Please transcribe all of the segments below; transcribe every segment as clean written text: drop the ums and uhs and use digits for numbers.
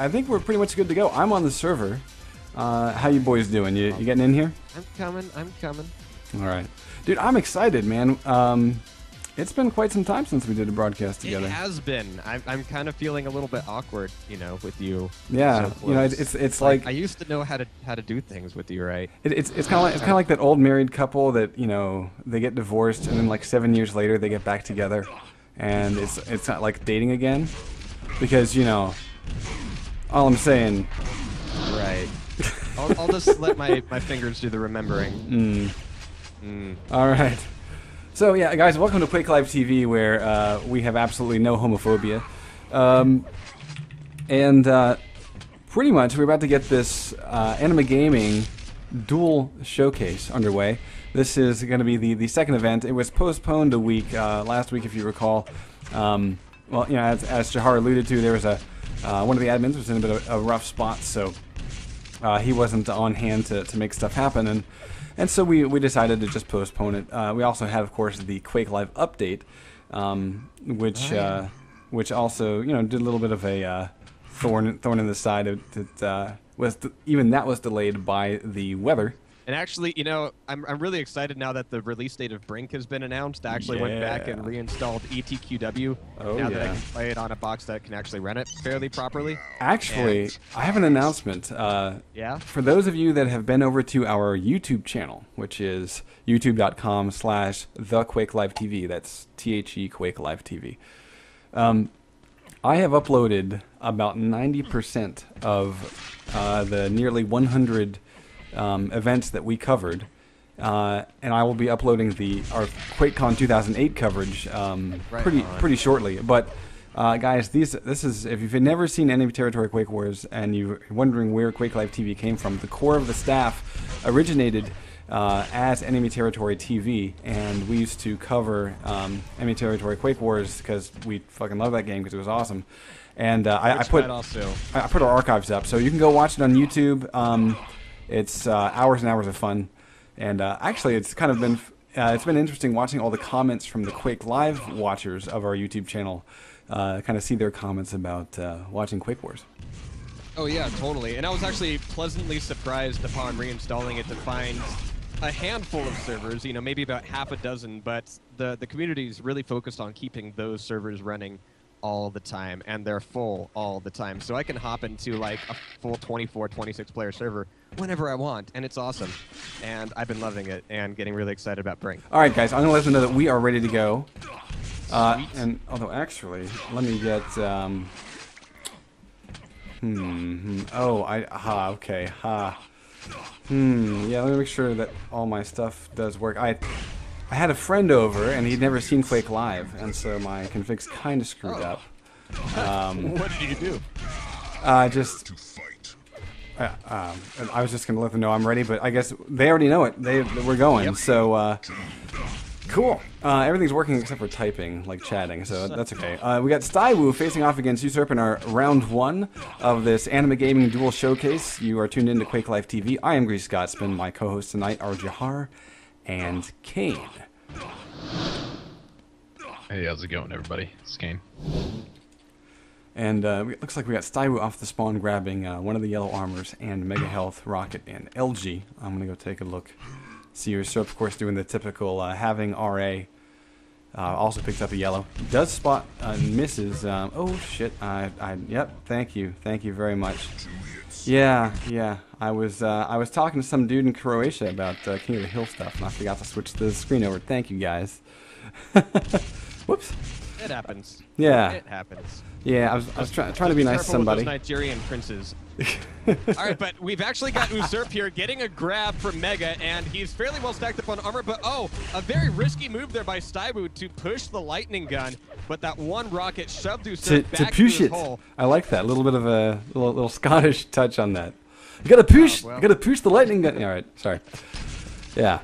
I think we're pretty much good to go. I'm on the server. How you boys doing? You getting in here? I'm coming. All right. Dude, I'm excited, man. It's been quite some time since we did a broadcast together. It has been. I'm kind of feeling a little bit awkward, you know, with you. Yeah, so you know, it's like I used to know how to do things with you, right? It's kind of like that old married couple that, you know, they get divorced and then like 7 years later they get back together, and it's not like dating again, because, you know, all I'm saying. Right. I'll just let my fingers do the remembering. All right. So yeah, guys, welcome to Quake Live TV, where we have absolutely no homophobia, and pretty much we're about to get this Anima Gaming Duel showcase underway. This is going to be the second event. It was postponed a week last week, if you recall. Well, you know, as Jahar alluded to, there was one of the admins was in a bit of a rough spot, so he wasn't on hand to make stuff happen, and so we decided to just postpone it. We also had, of course, the Quake Live update, which also, you know, did a little bit of a thorn in the side. Even that was delayed by the weather. And actually, you know, I'm really excited now that the release date of Brink has been announced. I actually went back and reinstalled ETQW now that I can play it on a box that can actually run it fairly properly. Actually, I have an announcement. Yeah? For those of you that have been over to our YouTube channel, which is youtube.com/TheQuakeLiveTV, that's THE Quake Live TV. I have uploaded about 90% of the nearly 100 events that we covered, and I will be uploading our QuakeCon 2008 coverage pretty shortly. But guys, this is, if you've never seen Enemy Territory Quake Wars and you're wondering where Quake Live TV came from, the core of the staff originated as Enemy Territory TV, and we used to cover Enemy Territory Quake Wars because we fucking love that game because it was awesome. And I put our archives up, so you can go watch it on YouTube. It's hours and hours of fun, and actually, it's kind of been it's been interesting watching all the comments from the Quake Live watchers of our YouTube channel. Kind of see their comments about watching Quake Wars. Oh yeah, totally. And I was actually pleasantly surprised upon reinstalling it to find a handful of servers. You know, maybe about half a dozen, but the community is really focused on keeping those servers running all the time, and they're full all the time. So I can hop into like a full 24, 26 player server whenever I want, and it's awesome. And I've been loving it and getting really excited about Brink. All right, guys, I'm gonna let them know that we are ready to go. And although actually, let me get okay. Yeah, let me make sure that all my stuff does work. I had a friend over, and he'd never seen Quake Live, and so my config's kind of screwed up. What did you do? I was just gonna let them know I'm ready, but I guess they already know it. We're going. Yep. So cool. Everything's working except for typing, like chatting, so that's okay. We got Stywu facing off against Usurp in our round 1 of this Anima Gaming Duel Showcase. You are tuned in to Quake Live TV. I am Grease Scotsman. My co-hosts tonight are Jahar and Kane. Hey, how's it going, everybody? It's Kane. And it looks like we got Stywu off the spawn grabbing one of the yellow armors and Mega Health, Rocket, and LG. I'm going to go take a look. See Usurp, of course, doing the typical having RA. Also picks up a yellow. Does spot misses. Oh, shit. Yep, thank you. Thank you very much. Yeah. I was talking to some dude in Croatia about King of the Hill stuff, and I forgot to switch the screen over. Thank you, guys. Whoops. It happens. Yeah. It happens. Yeah, I was trying to be nice to somebody. With those Nigerian princes. All right, but we've actually got Usurp here getting a grab from Mega, and he's fairly well stacked up on armor, but a very risky move there by Stywu to push the lightning gun, but that one rocket shoved Usurp back to his hole. I like that. A little bit of a little Scottish touch on that. You gotta push! You gotta push the lightning gun! Alright, sorry. Yeah.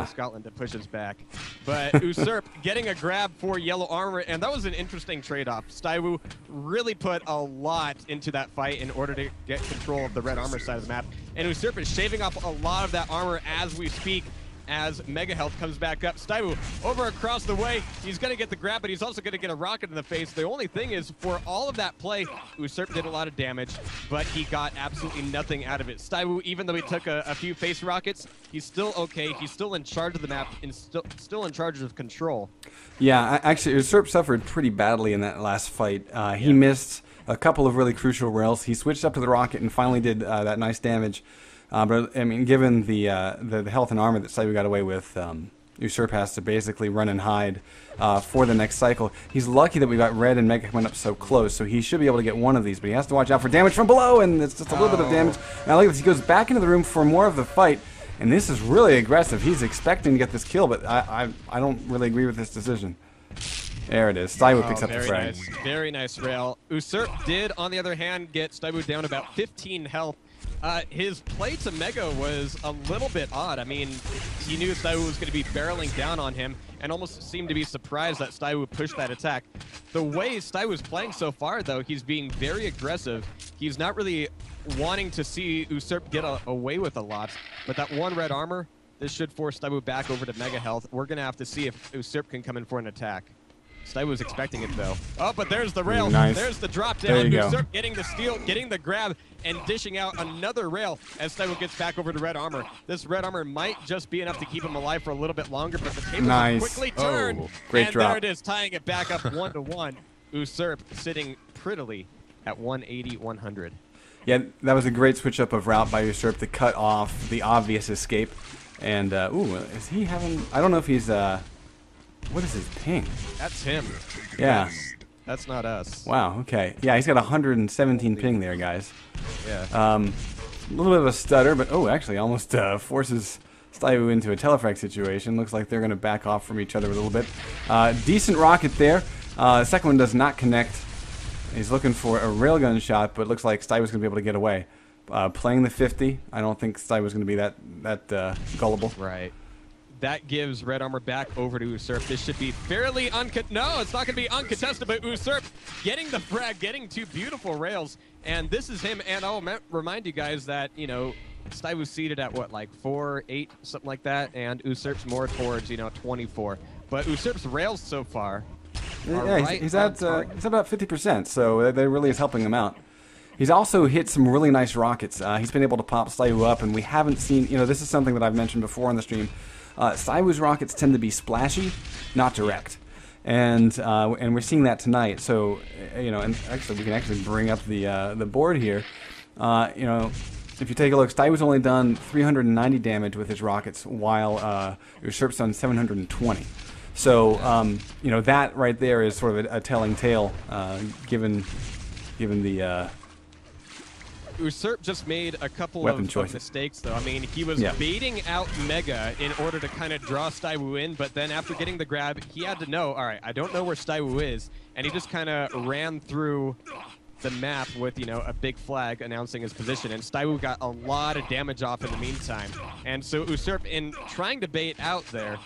Scotland to push us back. But Usurp getting a grab for yellow armor, and that was an interesting trade-off. Stywu really put a lot into that fight in order to get control of the red armor side of the map, and Usurp is shaving off a lot of that armor as we speak. as Mega Health comes back up. Staiwu over across the way. He's going to get the grab, but he's also going to get a rocket in the face. The only thing is, for all of that play, Usurp did a lot of damage, but he got absolutely nothing out of it. Staiwu, even though he took a few face rockets, he's still okay. He's still in charge of the map and still in charge of control. Yeah, actually, Usurp suffered pretty badly in that last fight. He missed a couple of really crucial rails. He switched up to the rocket and finally did that nice damage. But I mean, given the health and armor that Staiwu got away with, Usurp has to basically run and hide for the next cycle. He's lucky that we got Red and Mega coming up so close, so he should be able to get one of these. But he has to watch out for damage from below, and it's just a little bit of damage. And I like this. He goes back into the room for more of the fight, and this is really aggressive. He's expecting to get this kill, but I don't really agree with this decision. There it is. Staiwu picks up the frag. Nice. Very nice rail. Usurp did, on the other hand, get Staiwu down about 15 health. His play to Mega was a little bit odd. I mean, he knew Staiwu was going to be barreling down on him and almost seemed to be surprised that Staiwu pushed that attack. The way Staiwu's playing so far, though, he's being very aggressive. He's not really wanting to see Usurp get away with a lot, but that one red armor, this should force Staiwu back over to Mega Health. We're going to have to see if Usurp can come in for an attack. Staiwu was expecting it, though. Oh, but there's the rail. Nice. There's the drop There down. you go. Usurp getting the steal, getting the grab, and dishing out another rail as Staiwu gets back over to red armor. This red armor might just be enough to keep him alive for a little bit longer, but the tables Nice. quickly turn. Oh, great and drop. there it is, tying it back up 1-1. Usurp sitting prettily at 180-100. Yeah, that was a great switch up of route by Usurp to cut off the obvious escape. And, ooh, is he having... I don't know if he's, what is his ping? That's him. Yeah. That's not us. Wow, okay. Yeah, he's got 117 ping there, guys. Yeah. A little bit of a stutter, but, oh, actually almost forces Staiwu into a telefrag situation. Looks like they're going to back off from each other a little bit. Decent rocket there. Second one does not connect. He's looking for a railgun shot, but it looks like Staiwu's going to be able to get away. Playing the 50, I don't think Staiwu's going to be that gullible. Right. That gives red armor back over to Usurp. This should be fairly no, it's not going to be uncontested, but Usurp getting the frag, getting two beautiful rails, and this is him. And I'll remind you guys that, you know, Staiwu's seated at what, like 4, 8, something like that, and Usurp's more towards, you know, 24. But Usurp's rails so far are right he's on at target. he's about 50%, so that really is helping him out. He's also hit some really nice rockets. He's been able to pop Staiwu up, and we haven't seen, you know, this is something that I've mentioned before on the stream. Staiwu's rockets tend to be splashy, not direct. And we're seeing that tonight. So, you know, and actually we can actually bring up the board here. You know, if you take a look, Staiwu's only done 390 damage with his rockets, while Usurp's done 720. So, you know, that right there is sort of a telling tale, given the Usurp just made a couple weapon of choices. mistakes, though. I mean, he was baiting out Mega in order to kind of draw Staiwu in, but then after getting the grab, he had to know, all right, I don't know where Staiwu is, and he just kind of ran through the map with, you know, a big flag announcing his position, and Staiwu got a lot of damage off in the meantime. And so Usurp, in trying to bait out there,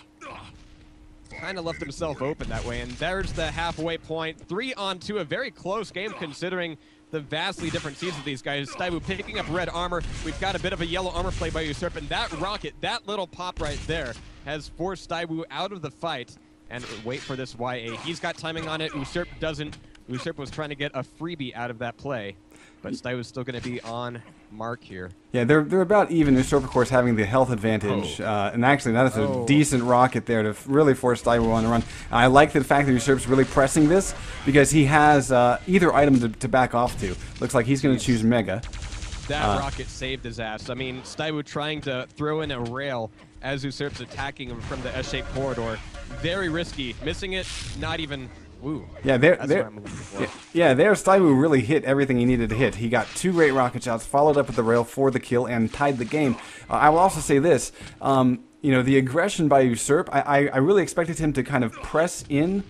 kind of left himself open that way, and there's the halfway point. 3-on-2, a very close game considering the vastly different seeds of these guys. Staiwu picking up red armor. We've got a bit of a yellow armor play by Usurp, and that rocket, that little pop right there, has forced Staiwu out of the fight. And wait for this YA. He's got timing on it. Usurp doesn't. Usurp was trying to get a freebie out of that play, but Staiwu's still going to be on mark here. Yeah, they're about even. Usurp, of course, having the health advantage, and actually that is a decent rocket there to really force Staiwu on the run. I like the fact that Usurp's really pressing this because he has either item to back off to. Looks like he's going to choose Mega. That rocket saved his ass. I mean, Staiwu trying to throw in a rail as Usurp's attacking him from the S-shaped corridor. Very risky. Missing it, not even... Ooh, yeah, there's Staiwu really hit everything he needed to hit. He got 2 great rocket shots, followed up with the rail for the kill, and tied the game. I will also say this, you know, the aggression by Usurp, I really expected him to kind of press in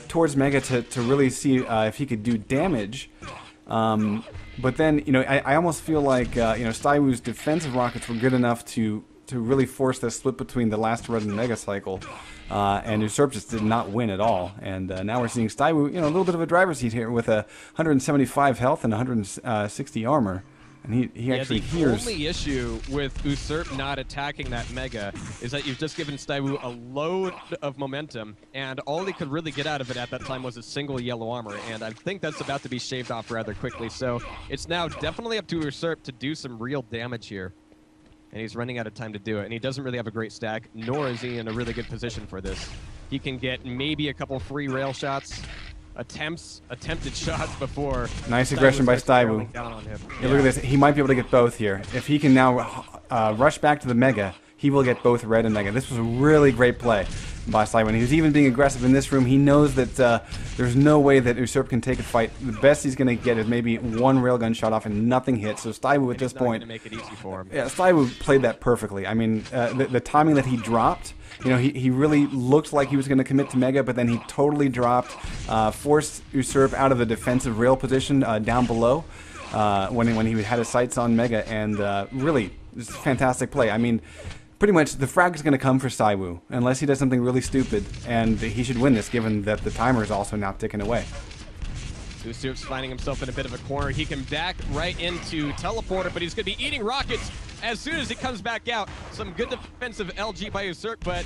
towards Mega to really see if he could do damage. But then, you know, I almost feel like, you know, Staiwu's defensive rockets were good enough to really force the split between the last red and Mega cycle. And Usurp just did not win at all. And now we're seeing Staiwu, you know, a little bit of a driver's seat here with 175 health and 160 armor. And he actually the hears. only issue with Usurp not attacking that Mega is that you've just given Staiwu a load of momentum, and all he could really get out of it at that time was a single yellow armor, and I think that's about to be shaved off rather quickly. So it's now definitely up to Usurp to do some real damage here. And he's running out of time to do it, and he doesn't really have a great stack, nor is he in a really good position for this. He can get maybe a couple free rail shots, attempted shots before. Nice aggression by Staiwu. Yeah, look at this. He might be able to get both here. If he can now rush back to the Mega, he will get both red and Mega. This was a really great play by Staiwu. And he was even being aggressive in this room. He knows that there's no way that Usurp can take a fight. The best he's going to get is maybe one railgun shot off and nothing hits. So Staiwu at this point, make it easy for him. Yeah, Staiwu played that perfectly. I mean, the timing that he dropped, you know, he really looked like he was going to commit to Mega, but then he totally dropped, forced Usurp out of the defensive rail position down below when he had his sights on Mega, and really, this is a fantastic play. I mean, pretty much the frag is going to come for Staiwu unless he does something really stupid, and he should win this given that the timer is also now ticking away. Usurp's finding himself in a bit of a corner. He can back right into Teleporter, but he's going to be eating rockets as soon as he comes back out. Some good defensive LG by Usurp, but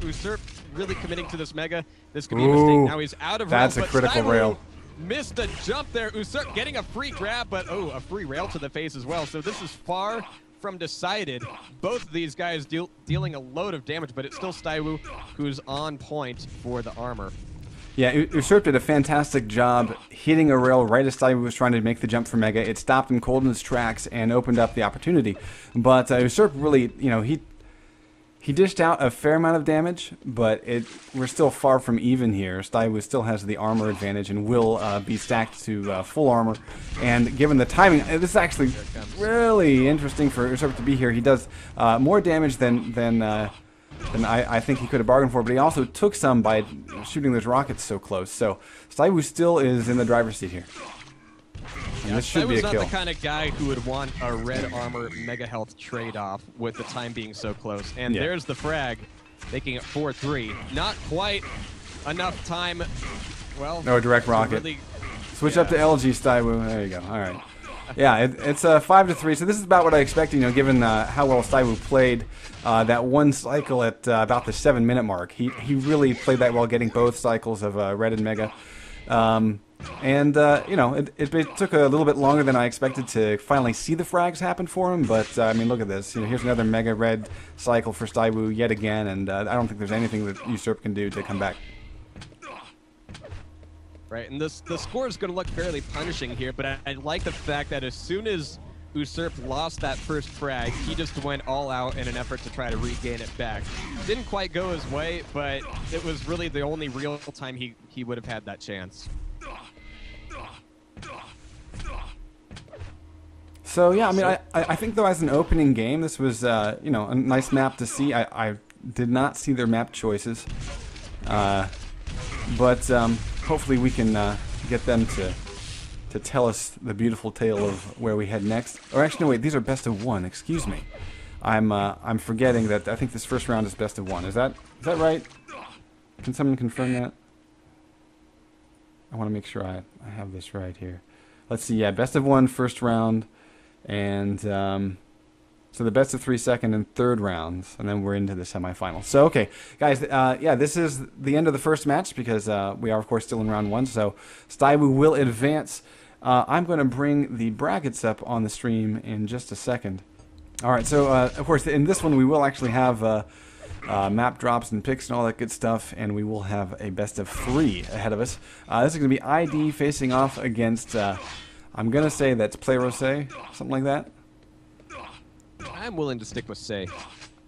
Usurp really committing to this Mega. This could be a mistake. Now he's out of that's rail, a critical rail. Missed a jump there. Usurp getting a free grab, but a free rail to the face as well. So this is far from decided. Both of these guys dealing a load of damage, but it's still Staiwu who's on point for the armor. Yeah, Usurp did a fantastic job hitting a rail right as Staiwu was trying to make the jump for Mega. It stopped him cold in his tracks and opened up the opportunity. But Usurp really, you know, he dished out a fair amount of damage, but we're still far from even here. Staiwu still has the armor advantage and will be stacked to full armor. And given the timing, this is actually really interesting for Usurp to be here. He does more damage than I think he could have bargained for, but he also took some by shooting those rockets so close. So Staiwu still is in the driver's seat here. And this should be a kill. Not the kind of guy who would want a red armor mega health trade-off with the time being so close. And there's the frag, making it 4-3. Not quite enough time. Well, no direct rocket. Really, switch up to LG Staiwu. There you go. All right. Yeah, it's 5-3. So this is about what I expected, you know, given how well Staiwu played that one cycle at about the 7-minute mark. He really played that well, getting both cycles of red and Mega. You know, it took a little bit longer than I expected to finally see the frags happen for him. But I mean, look at this. You know, here's another Mega red cycle for Staiwu yet again, and I don't think there's anything that Usurp can do to come back. Right, and the score is going to look fairly punishing here, but I like the fact that as soon as Usurp lost that first frag, he just went all out in an effort to try to regain it back. Didn't quite go his way, but it was really the only real time he would have had that chance. So yeah, I mean, I think though as an opening game, this was you know, a nice map to see. I did not see their map choices, but hopefully we can get them to tell us the beautiful tale of where we head next. Or actually, no, wait, these are best of one. Excuse me, I'm forgetting that I think this first round is best of one. Is that right? Can someone confirm that? I want to make sure I have this right here. Let's see. Yeah, best of one first round, and so the best of 3 second and third rounds, and then we're into the semifinals. So okay, guys, yeah, this is the end of the first match because we are of course still in round one. So Staiwu will advance. I'm going to bring the brackets up on the stream in just a second. All right, so of course in this one we will actually have map drops and picks and all that good stuff, and we will have a best of 3 ahead of us. This is going to be ID facing off against, I'm going to say that's Playrose, something like that. I'm willing to stick with Say.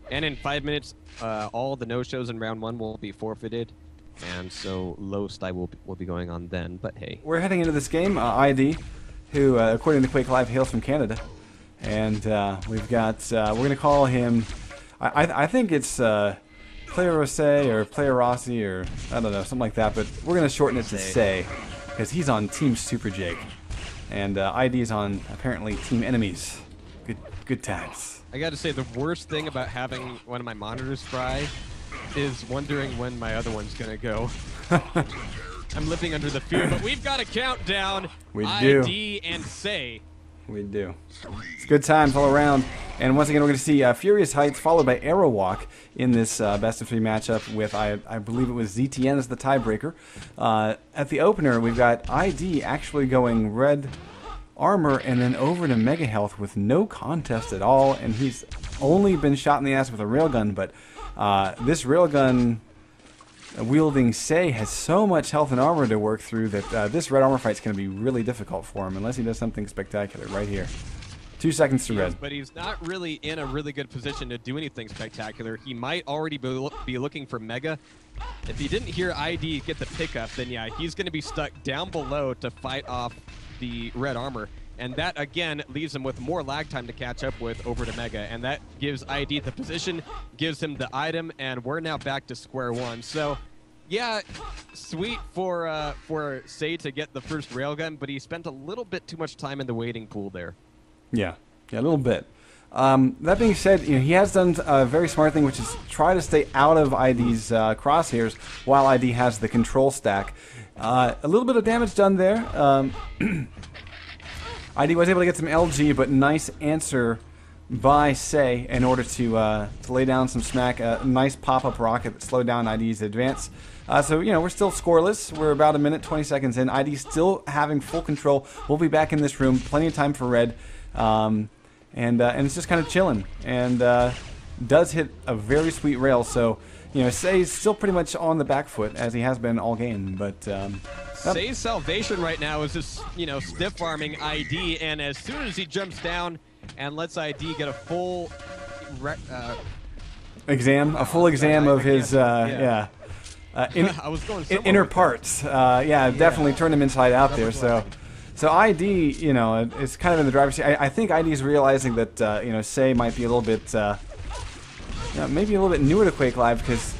And in 5 minutes, all the no-shows in round 1 will be forfeited, and so low Staiwu will be going on then, but hey. We're heading into this game, ID, who, according to Quake Live, hails from Canada. And we've got, we're going to call him... I think it's Player Rose or Player Rossi or I don't know, something like that, but we're going to shorten it to Say because he's on Team Super Jake and ID's on apparently Team Enemies. Good times. I got to say the worst thing about having one of my monitors fry is wondering when my other one's going to go. I'm living under the fear, but we've got a countdown. We ID and Say. We do. It's good times all around. And once again, we're going to see Furious Heights followed by Arrow Walk in this best of 3 matchup with, I believe it was ZTN as the tiebreaker. At the opener, we've got ID actually going red armor and then over to Mega Health with no contest at all. And he's only been shot in the ass with a railgun, but this railgun wielding Sei has so much health and armor to work through that this red armor fight's going to be really difficult for him unless he does something spectacular right here. 2 seconds to red. But he's not really in a really good position to do anything spectacular. He might already be looking for Mega. If he didn't hear ID get the pickup, then yeah, he's going to be stuck down below to fight off the red armor. And that, again, leaves him with more lag time to catch up with over to Mega. And that gives ID the position, gives him the item, and we're now back to square one. So, yeah, sweet for Sei to get the first railgun, but he spent a little bit too much time in the waiting pool there. Yeah, a little bit. That being said, he has done a very smart thing, which is try to stay out of ID's crosshairs while ID has the control stack. A little bit of damage done there. ID was able to get some LG, but nice answer by Sei in order to lay down some smack. A nice pop-up rocket that slowed down ID's advance. So, we're still scoreless. We're about 1 minute, 20 seconds in. ID still having full control. We'll be back in this room. Plenty of time for red. And it's just kind of chilling. And does hit a very sweet rail. So, Sei's still pretty much on the back foot, as he has been all game. But Sei's salvation right now is just, stiff-arming ID. And as soon as he jumps down and lets ID get a full a full exam of his, I was going inner parts. Definitely turned him inside out there. So ID, is kind of in the driver's seat. I think ID is realizing that, Sei might be a little bit, maybe a little bit newer to Quake Live because,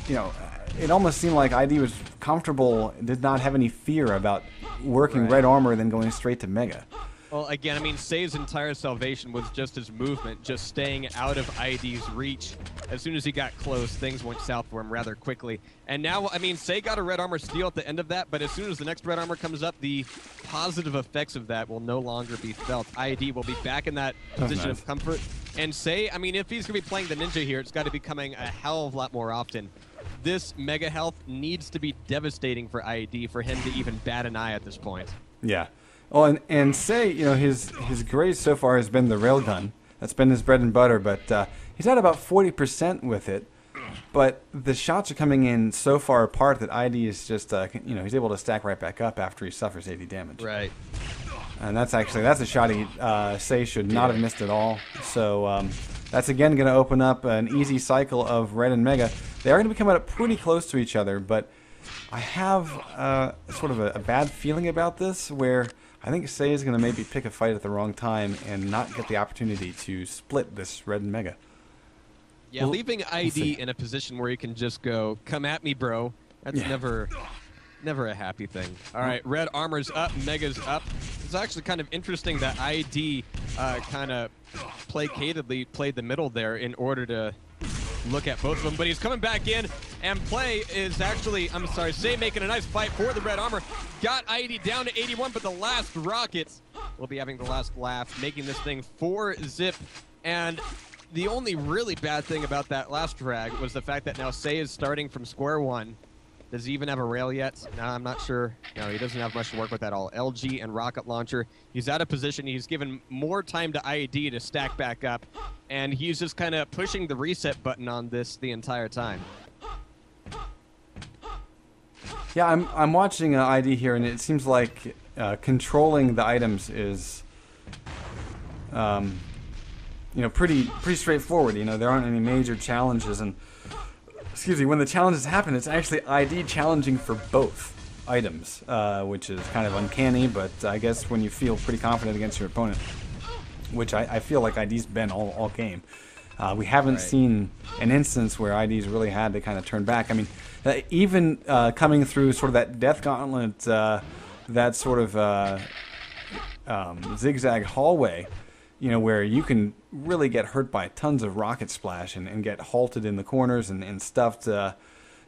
it almost seemed like ID was comfortable, did not have any fear about working red armor and then going straight to Mega. Well, again, Sei's entire salvation was just his movement, just staying out of ID's reach. As soon as he got close, things went south for him rather quickly. And now, Sei got a red armor steal at the end of that, but as soon as the next red armor comes up, the positive effects of that will no longer be felt. ID will be back in that position of comfort. And Sei, if he's going to be playing the ninja here, it's got to be coming a hell of a lot more often. This Mega Health needs to be devastating for ID for him to even bat an eye at this point. Yeah. Oh, and Sei, his graze so far has been the railgun. That's been his bread and butter, but he's at about 40% with it. But the shots are coming in so far apart that ID is just, he's able to stack right back up after he suffers 80 damage. Right. And that's a shot he Sei should not have missed at all. So that's again going to open up an easy cycle of red and Mega. They are going to be coming up pretty close to each other, but I have sort of a bad feeling about this where I think Sei is going to maybe pick a fight at the wrong time and not get the opportunity to split this red and Mega. Yeah, leaving ID in a position where he can just go, come at me, bro, that's never a happy thing. All right, red armor's up, Mega's up. It's actually kind of interesting that ID kind of placatedly played the middle there in order to look at both of them, but he's coming back in, and play is actually, Sei making a nice fight for the red armor. Got ID down to 81, but the last rockets will be having the last laugh, making this thing 4-zip. And the only really bad thing about that last drag was the fact that now Sei is starting from square one. Does he even have a rail yet? No, I'm not sure. No, he doesn't have much to work with at all. LG and rocket launcher. He's out of position. He's given more time to ID to stack back up, and he's just kind of pushing the reset button on this the entire time. Yeah, I'm watching ID here, and it seems like controlling the items is, pretty straightforward. There aren't any major challenges, and when the challenges happen, it's actually ID challenging for both items, which is kind of uncanny, but I guess when you feel pretty confident against your opponent, which I feel like ID's been all game, we haven't seen an instance where ID's really had to kind of turn back. Even coming through sort of that death gauntlet, that sort of zigzag hallway, where you can really get hurt by tons of rocket splash and get halted in the corners and stuffed,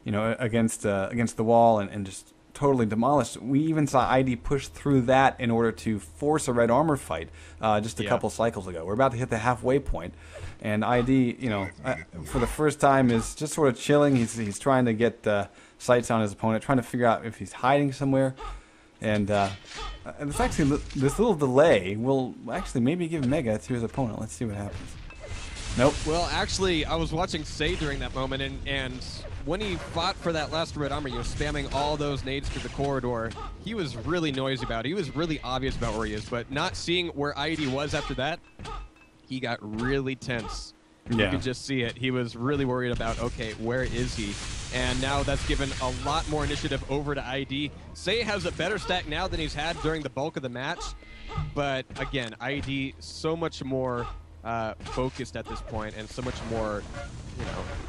against the wall and just totally demolished. We even saw ID push through that in order to force a red armor fight just a couple cycles ago. We're about to hit the halfway point, and ID, for the first time is just sort of chilling. He's trying to get sights on his opponent, trying to figure out if he's hiding somewhere. And it's actually this little delay will actually maybe give Mega to his opponent. Let's see what happens. Nope. Well, actually, I was watching Say during that moment, and when he fought for that last red armor, spamming all those nades through the corridor, he was really noisy about it. He was really obvious about where he is, but not seeing where ID was after that, he got really tense. Yeah. You could just see it. He was really worried about, okay, where is he? And now that's given a lot more initiative over to ID. Say has a better stack now than he's had during the bulk of the match, but again, ID so much more focused at this point, and so much more,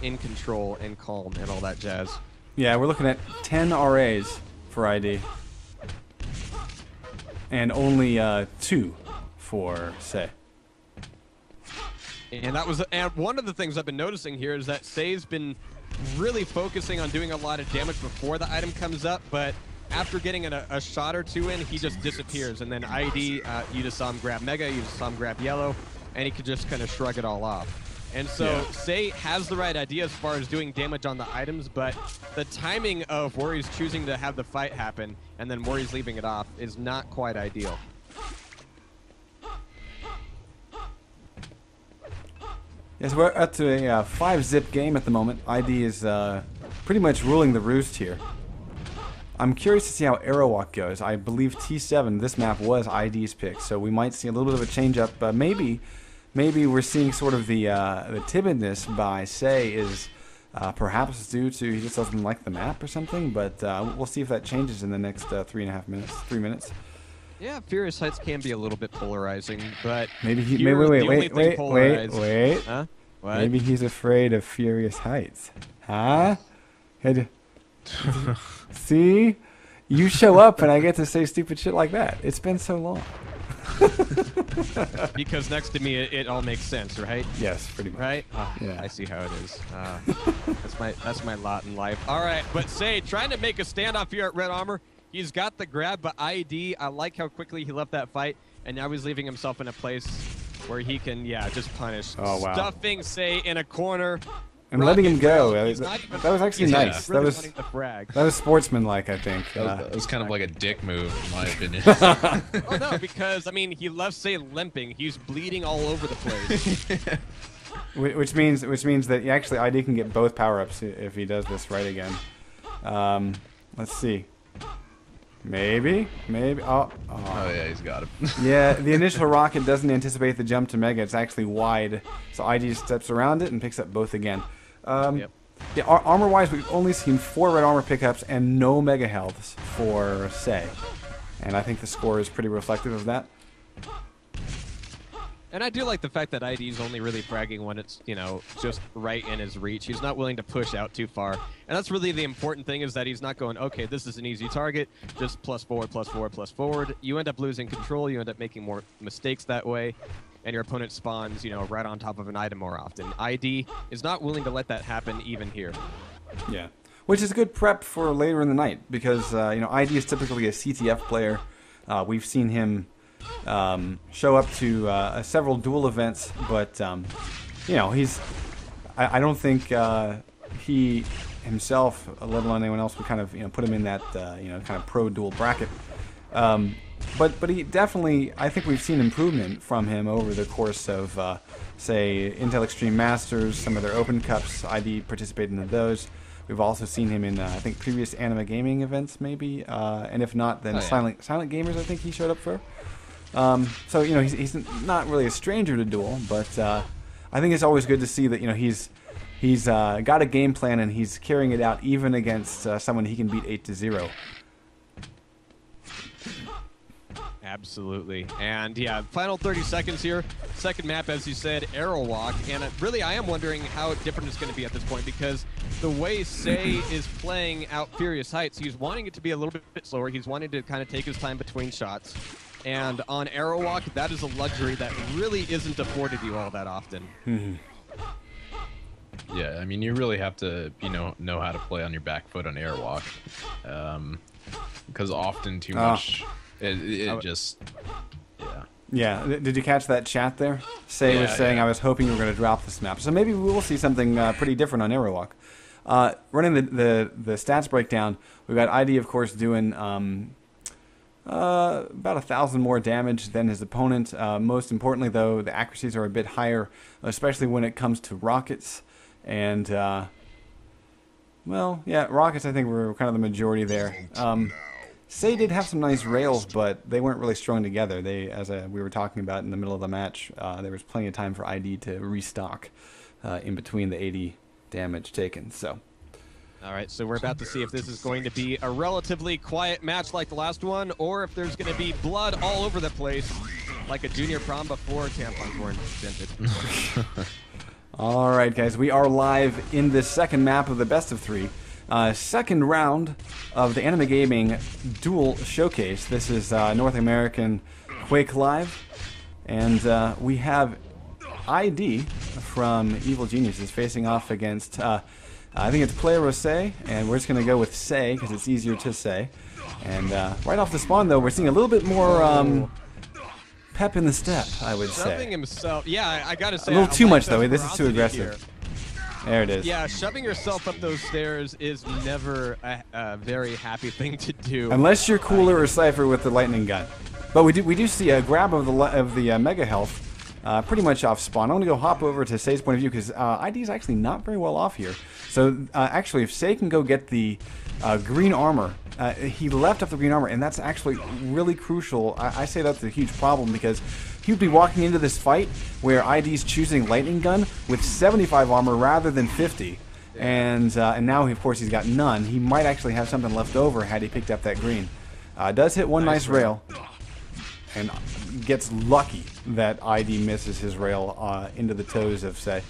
in control and calm and all that jazz. Yeah, we're looking at 10 RAs for ID, and only 2 for Say. And one of the things I've been noticing here is that Say's been really focusing on doing a lot of damage before the item comes up, but after getting a shot or two in, he just disappears. And then ID, you just saw him grab Mega, you just saw him grab Yellow, and he could just kind of shrug it all off. And so Say has the right idea as far as doing damage on the items, but the timing of where he's choosing to have the fight happen and then where he's leaving it off is not quite ideal. Yes, we're up to a 5-zip game at the moment. ID is pretty much ruling the roost here. I'm curious to see how Aerowalk goes. I believe T7, this map, was ID's pick, so we might see a little bit of a change-up. Maybe we're seeing sort of the timidness by Say is perhaps due to he just doesn't like the map or something, but we'll see if that changes in the next 3 minutes. Yeah, Furious Heights can be a little bit polarizing, but wait. Huh? What? Maybe he's afraid of Furious Heights. Huh? See? You show up and I get to say stupid shit like that. It's been so long. Because next to me, it all makes sense, right? Yes, pretty much. Right? Yeah. I see how it is. That's my lot in life. All right, but Say trying to make a standoff here at Red Armor. He's got the grab, but ID, I like how quickly he left that fight, and now he's leaving himself in a place where he can, just punish. Oh, wow. Stuffing Say in a corner. And letting him go. That was actually nice. Really that was sportsmanlike, I think. That was kind of like a dick move, in my opinion. Oh, no, because, he left Say limping. He's bleeding all over the place. Which means that actually ID can get both power-ups if he does this right again. Let's see. Maybe. Oh, yeah, he's got him. Yeah, the initial rocket doesn't anticipate the jump to Mega. It's actually wide, so ID steps around it and picks up both again. Yep. Yeah, armor-wise, we've only seen 4 red armor pickups and no Mega healths for Say, and I think the score is pretty reflective of that. And I do like the fact that ID's only really fragging when it's, just right in his reach. He's not willing to push out too far. And that's really the important thing, is that he's not going, okay, this is an easy target, just plus forward. You end up losing control, you end up making more mistakes that way, and your opponent spawns, right on top of an item more often. ID is not willing to let that happen even here. Yeah. Which is good prep for later in the night, because, ID is typically a CTF player. We've seen him show up to several duel events, but I don't think he himself, let alone anyone else, would kind of put him in that kind of pro duel bracket. But he definitely, I think we've seen improvement from him over the course of say Intel Extreme Masters, some of their Open Cups. ID participated in those. We've also seen him in I think previous Anima gaming events maybe, and if not, then Silent Gamers I think he showed up for. So he's not really a stranger to duel, but I think it's always good to see that he's got a game plan and he's carrying it out even against someone he can beat 8-0. Absolutely. And yeah, final 30 seconds here. Second map, as you said, Aerowalk. And really, I am wondering how different it's going to be at this point, because the way Say is playing out Furious Heights, he's wanting it to be a little bit slower. He's wanting to kind of take his time between shots. And on Aerowalk, that is a luxury that really isn't afforded you all that often. Yeah, I mean, you really have to, know how to play on your back foot on airwalk, because often too much, it just, yeah. Yeah, did you catch that chat there? Say was saying, I was hoping you were going to drop this map. So maybe we will see something pretty different on Aerowalk. Running the stats breakdown, we've got ID, of course, doing about 1,000 more damage than his opponent. Most importantly, though, the accuracies are a bit higher, especially when it comes to rockets. And, well, yeah, rockets, I think, were kind of the majority there. Say did have some nice rails, but they weren't really strung together. They, as we were talking about in the middle of the match, there was plenty of time for ID to restock in between the 80 damage taken. So, all right, so we're about to see if this is going to be a relatively quiet match like the last one, or if there's going to be blood all over the place, like a junior prom before tampons were invented. All right, guys, we are live in the second map of the best of three. Second round of the Anima Gaming Duel Showcase. This is North American Quake Live, and we have ID from Evil Geniuses facing off against, I think it's Player Rosé, and we're just going to go with Say because it's easier to say. And right off the spawn, though, we're seeing a little bit more pep in the step, I would say. Shoving himself, yeah, I gotta say. A little too much, though. This is too aggressive. Here. There it is. Yeah, shoving yourself up those stairs is never a very happy thing to do. Unless you're Cooler or Cypher with the lightning gun. But we do see a grab of the mega health, pretty much off spawn. I'm gonna go hop over to Say's point of view because ID is actually not very well off here. So actually, if Say can go get the green armor, he left off the green armor, and that's actually really crucial. I say that's a huge problem because he would be walking into this fight where ID's choosing lightning gun with 75 armor rather than 50, and now of course he's got none. He might actually have something left over had he picked up that green. Does hit one nice rail, and gets lucky that ID misses his rail into the toes of Say.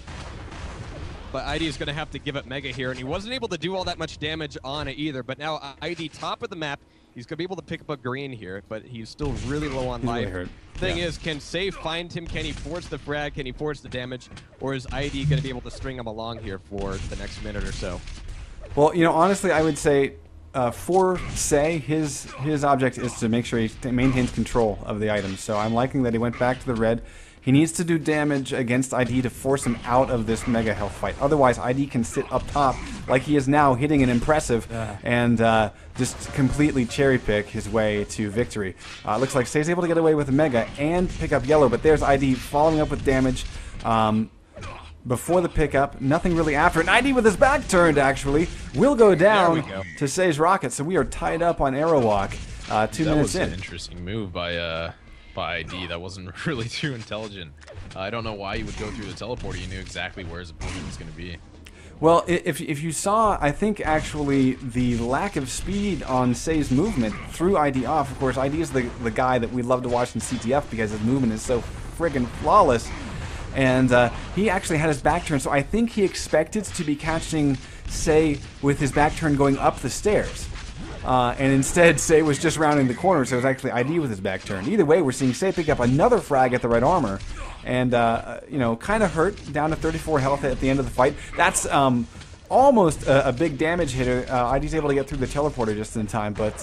But ID is going to have to give up Mega here, and he wasn't able to do all that much damage on it either. But now ID top of the map, he's going to be able to pick up a green here, but he's still really low on life. Really hurt. Thing is, can Say find him? Can he force the frag? Can he force the damage? Or is ID going to be able to string him along here for the next minute or so? Well, honestly, I would say for Say, his object is to make sure he maintains control of the items. So I'm liking that he went back to the red. He needs to do damage against ID to force him out of this mega health fight. Otherwise, ID can sit up top like he is now, hitting an impressive and just completely cherry pick his way to victory. Looks like Say's able to get away with a mega and pick up yellow, but there's ID following up with damage before the pickup. Nothing really after. And ID with his back turned, actually, will go down to Say's rocket. So we are tied up on Aerowalk 2 minutes in. That was an interesting move by ID. That wasn't really too intelligent. I don't know why he would go through the teleporter. He knew exactly where his opponent was going to be. Well, if you saw, I think actually the lack of speed on Say's movement threw ID off. Of course, ID is the guy that we love to watch in CTF because his movement is so friggin' flawless. And he actually had his back turned, so I think he expected to be catching Say with his back turn going up the stairs. And instead, Say was just rounding the corner, so it was actually ID with his back turned. Either way, we're seeing Say pick up another frag at the red armor, and kind of hurt, down to 34 health at the end of the fight. That's almost a big damage hitter. ID's able to get through the teleporter just in time, but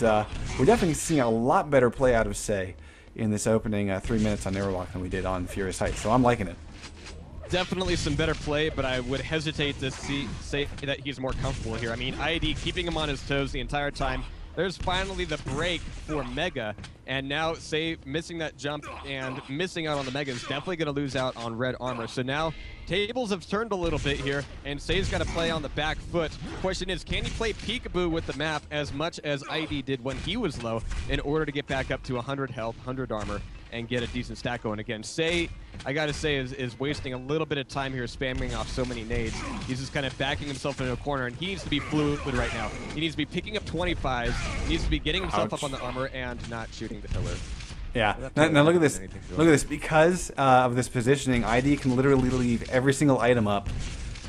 we're definitely seeing a lot better play out of Say in this opening 3 minutes on Airlock than we did on Furious Heights, so I'm liking it. Definitely some better play, but I would hesitate to say that he's more comfortable here. I mean, ID keeping him on his toes the entire time. There's finally the break for Mega, and now Say missing that jump and missing out on the Mega is definitely going to lose out on red armor. So now tables have turned a little bit here, and Say's got to play on the back foot. Question is, can he play peekaboo with the map as much as ID did when he was low in order to get back up to 100 health, 100 armor, and get a decent stack going again? Say, I gotta say, is wasting a little bit of time here spamming off so many nades. He's just kind of backing himself into a corner, and he needs to be fluid right now. He needs to be picking up 25s, he needs to be getting himself up on the armor and not shooting the pillar. Yeah. Now look at this. Look at this. Because of this positioning, ID can literally leave every single item up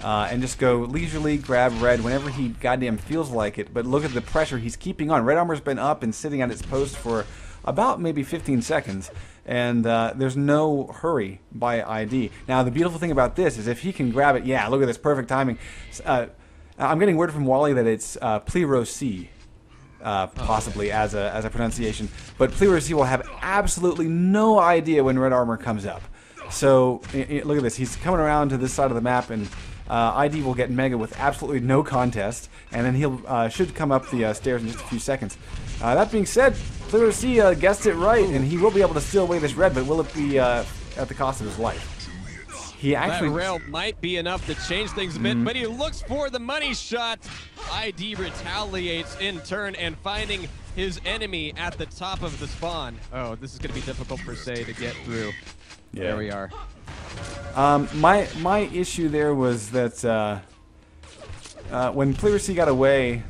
and just go leisurely grab red whenever he goddamn feels like it. But look at the pressure he's keeping on. Red armor's been up and sitting at its post for about maybe 15 seconds. And there's no hurry by ID. Now, the beautiful thing about this is if he can grab it, yeah, look at this, perfect timing. I'm getting word from Wally that it's Plero-C, possibly as a pronunciation. But Plero-C will have absolutely no idea when red armor comes up. So look at this. He's coming around to this side of the map, and ID will get Mega with absolutely no contest, and then he'll should come up the stairs in just a few seconds. That being said, Plero-C guessed it right, and he will be able to steal away this red, but will it be at the cost of his life? He actually... That rail might be enough to change things a bit, but he looks for the money shot. ID retaliates in turn, and finding his enemy at the top of the spawn. Oh, this is going to be difficult for Say to get through. Yeah. There we are. My issue there was that when Plero-C got away,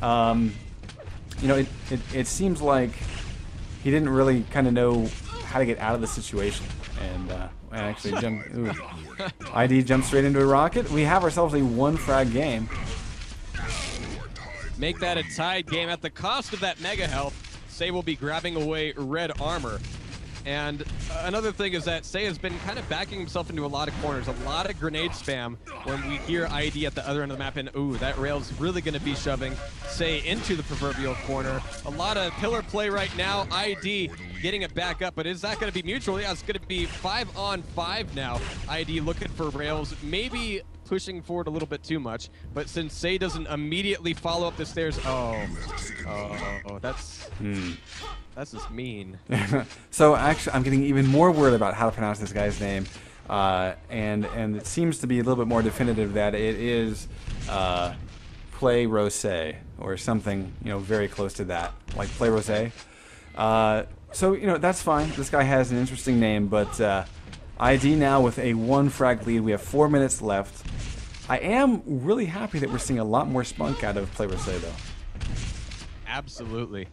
you know, it seems like he didn't really kind of know how to get out of the situation, and actually jumped. Ooh. ID jumped straight into a rocket. We have ourselves a 1-frag game. Make that a tied game at the cost of that mega health. Say will be grabbing away red armor. And another thing is that Say has been kind of backing himself into a lot of corners, a lot of grenade spam when we hear ID at the other end of the map, and ooh, that rail's really going to be shoving Say into the proverbial corner. A lot of pillar play right now, ID getting it back up, but is that going to be mutual? Yeah, it's going to be 5-on-5 now. ID looking for rails, maybe pushing forward a little bit too much, but since Say doesn't immediately follow up the stairs, that's just mean. So actually, I'm getting even more worried about how to pronounce this guy's name, and it seems to be a little bit more definitive that it is Plero-C or something, you know, very close to that, like Plero-C. So you know that's fine. This guy has an interesting name, but ID now with a 1-frag lead. We have 4 minutes left. I am really happy that we're seeing a lot more spunk out of Plero-C though. Absolutely.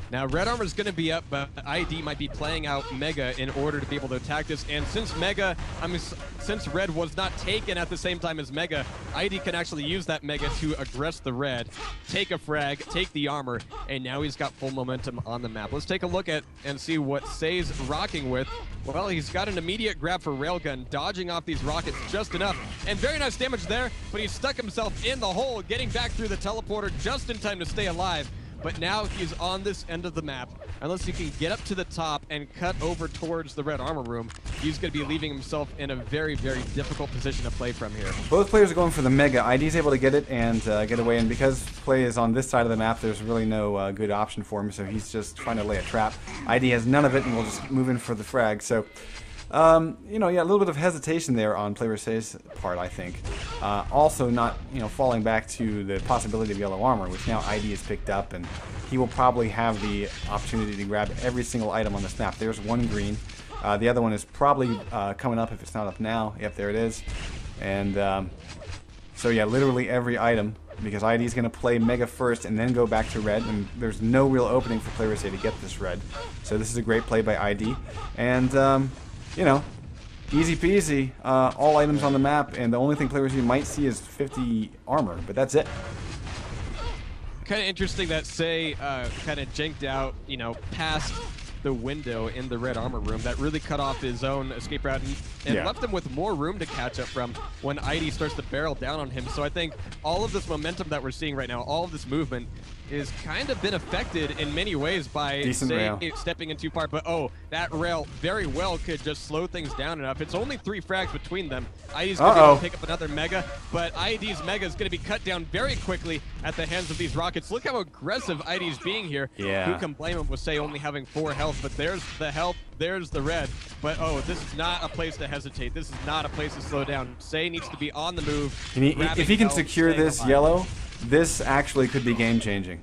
Now, red armor is going to be up, but ID might be playing out Mega in order to be able to attack this. And since since red was not taken at the same time as Mega, ID can actually use that Mega to aggress the red, take a frag, take the armor, and now he's got full momentum on the map. Let's take a look at and see what Say's rocking with. Well, he's got an immediate grab for Railgun, dodging off these rockets just enough, and very nice damage there, but he stuck himself in the hole, getting back through the teleporter just in time to stay alive. But now he's on this end of the map. Unless he can get up to the top and cut over towards the red armor room, he's going to be leaving himself in a very, very difficult position to play from here. Both players are going for the Mega. ID's able to get it and get away, and because play is on this side of the map, there's really no good option for him, so he's just trying to lay a trap. ID has none of it, and will just move in for the frag. So, you know, yeah, a little bit of hesitation there on Plero-C's part, I think. Also not, you know, falling back to the possibility of yellow armor, which now ID has picked up, and he will probably have the opportunity to grab every single item on this map. There's one green. The other one is probably coming up if it's not up now. Yep, there it is. And so yeah, literally every item, because ID is going to play Mega first and then go back to red, and there's no real opening for Plero-C to get this red. So this is a great play by ID. And you know, easy peasy, all items on the map, and the only thing Plero-C might see is 50 armor, but that's it. Kind of interesting that Say kind of janked out, you know, past the window in the red armor room. That really cut off his own escape route and left him with more room to catch up from when ID starts to barrel down on him. So I think all of this momentum that we're seeing right now, all of this movement, is kind of been affected in many ways by Say stepping in too far. But oh, that rail very well could just slow things down enough. It's only 3 frags between them. ID's going to be able to pick up another Mega, but ID's Mega is going to be cut down very quickly at the hands of these rockets. Look how aggressive ID's being here. Yeah. Who can blame him with Say only having 4 health, but there's the health, there's the red. But oh, this is not a place to hesitate. This is not a place to slow down. Say needs to be on the move. If he can secure this yellow, this actually could be game-changing.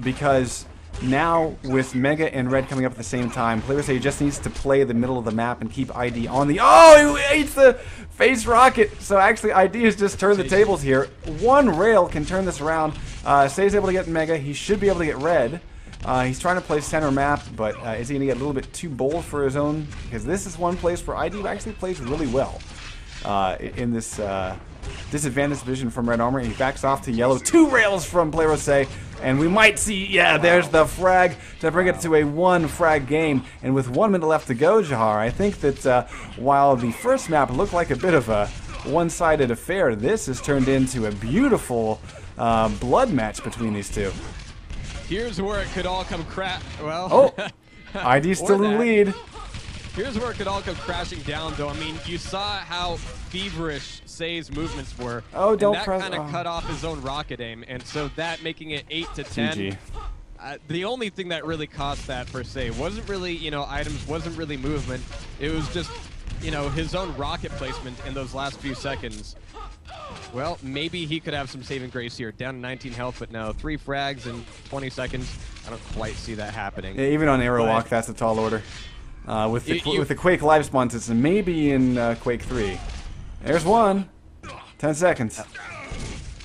Because now with Mega and Red coming up at the same time, Plero-C just needs to play the middle of the map and keep ID on the... Oh, he eats the face rocket! So actually ID has just turned the tables here. One rail can turn this around. Say's able to get Mega. He should be able to get Red. He's trying to play center map, but is he going to get a little bit too bold for his own? Because this is one place where ID actually plays really well in this Disadvantaged vision from Red Armor. He backs off to yellow. 2 rails from Play Rosé. And we might see, yeah, there's the frag to bring it to a 1-frag game. And with 1 minute left to go, Jahar, I think that while the first map looked like a bit of a one-sided affair, this has turned into a beautiful blood match between these two. Here's where it could all come well. Oh, ID still in the lead. Here's where it could all come crashing down, though. I mean, you saw how feverish Say's movements were. Oh, don't and that press. kind of cut off his own rocket aim, and so that making it 8 to 10. GG. The only thing that really cost that for Say wasn't really, items, wasn't really movement. It was just, his own rocket placement in those last few seconds. Well, maybe he could have some saving grace here. Down to 19 health, but no, 3 frags in 20 seconds. I don't quite see that happening. Yeah, even on Arrow Walk, that's a tall order. With the Quake live spawns, it's maybe in Quake 3. There's one. 10 seconds.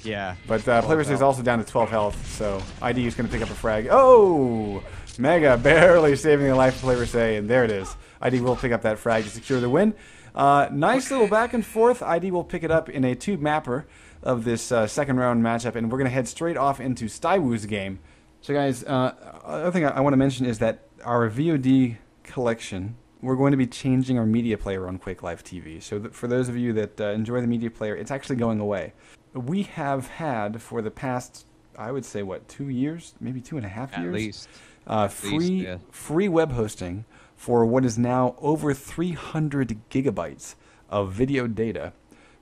Yeah. But Players is also down to 12 health, so ID is going to pick up a frag. Oh! Mega barely saving the life of Players A, and there it is. ID will pick up that frag to secure the win. Nice little back and forth. ID will pick it up in a 2-mapper of this second round matchup, and we're going to head straight off into Stywoo's game. So guys, other thing I want to mention is that our VOD collection, we're going to be changing our media player on Quake Live TV. So for those of you that enjoy the media player, it's actually going away. We have had for the past, I would say, what, 2 years, maybe 2.5 years, free web hosting for what is now over 300 gigabytes of video data,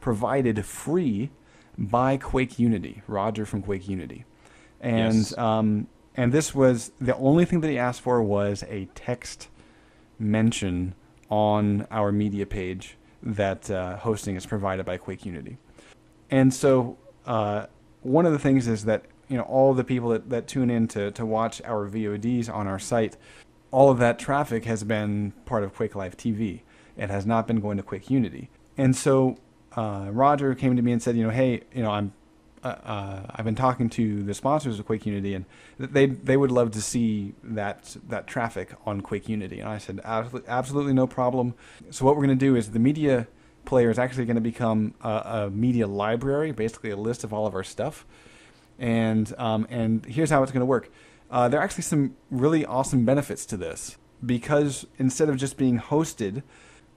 provided free by Quake Unity, Roger from Quake Unity, and Yes. And this was the only thing that he asked for was a text mention on our media page that hosting is provided by Quake Unity. And so one of the things is that all the people that tune in to watch our VODs on our site, all of that traffic has been part of Quake Live TV. It has not been going to Quake Unity. And so Roger came to me and said, hey, I've been talking to the sponsors of Quake Unity, and they would love to see that traffic on Quake Unity. And I said, absolutely no problem. So what we're going to do is the media player is actually going to become a media library, basically a list of all of our stuff. And here's how it's going to work. There are actually some really awesome benefits to this, because instead of just being hosted,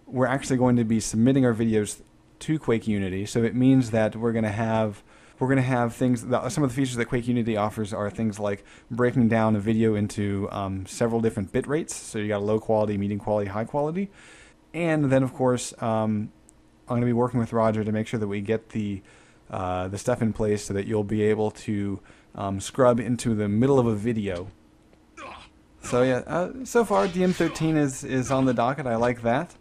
we're actually going to be submitting our videos to Quake Unity. So it means that we're going to have things. Some of the features that Quake Unity offers are things like breaking down a video into several different bit rates. So you got low quality, medium quality, high quality, and then of course I'm going to be working with Roger to make sure that we get the stuff in place so that you'll be able to scrub into the middle of a video. So yeah, so far DM13 is on the docket. I like that.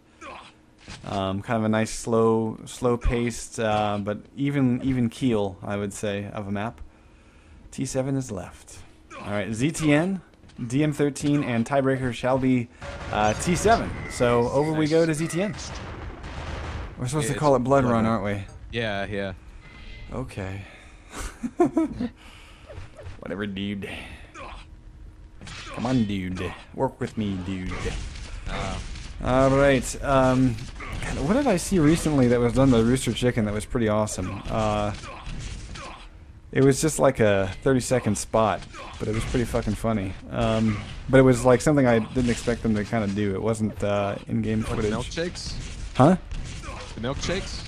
Kind of a nice slow paced but even keel, I would say, of a map. T7 is left. All right, ZTN, DM13, and tiebreaker shall be T7. So over we go to ZTN. We're supposed to call it Blood Run, aren't we? Yeah. Okay. Whatever, dude. Come on, dude. Work with me, dude. All right. What did I see recently that was done by Rooster Chicken that was pretty awesome? It was just like a 30-second spot, but it was pretty fucking funny. But it was like something I didn't expect them to kind of do. It wasn't in-game footage. Milkshakes? Huh? The milkshakes?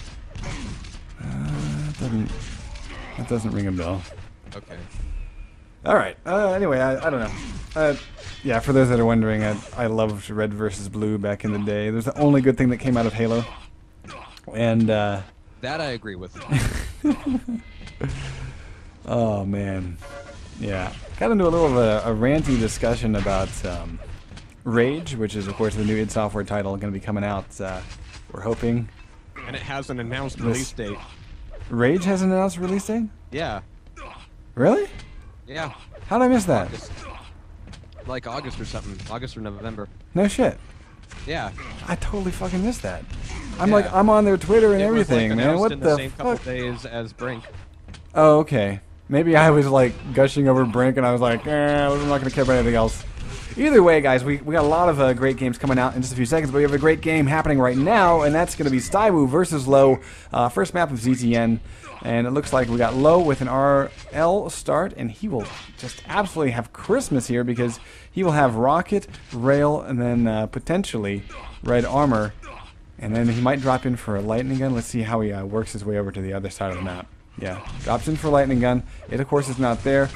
That doesn't ring a bell. Okay. All right. Anyway, I don't know. Yeah, for those that are wondering, I loved Red versus Blue back in the day. It was the only good thing that came out of Halo. And that I agree with. oh man, yeah. Got into a little of a ranty discussion about Rage, which is of course the new id Software title going to be coming out. We're hoping. And it has an announced release date. Rage has an announced release date? Yeah. Really? Yeah. How did I miss that? Like August or something. August or November. No shit. Yeah. I totally fucking missed that. I'm like, I'm on their Twitter and everything, was, like, man. What in the same fuck? couple days as Brink. Oh, okay. Maybe I was like gushing over Brink, and I was like, I'm not gonna care about anything else. Either way, guys, we got a lot of great games coming out in just a few seconds, but we have a great game happening right now, and that's going to be Staiwu versus Low. First map of ZTN, and it looks like we got Low with an RL start, and he will just absolutely have Christmas here because he will have Rocket, Rail, and then potentially Red Armor, and then he might drop in for a Lightning Gun. Let's see how he works his way over to the other side of the map. Yeah, drops in for Lightning Gun. It, of course, is not there.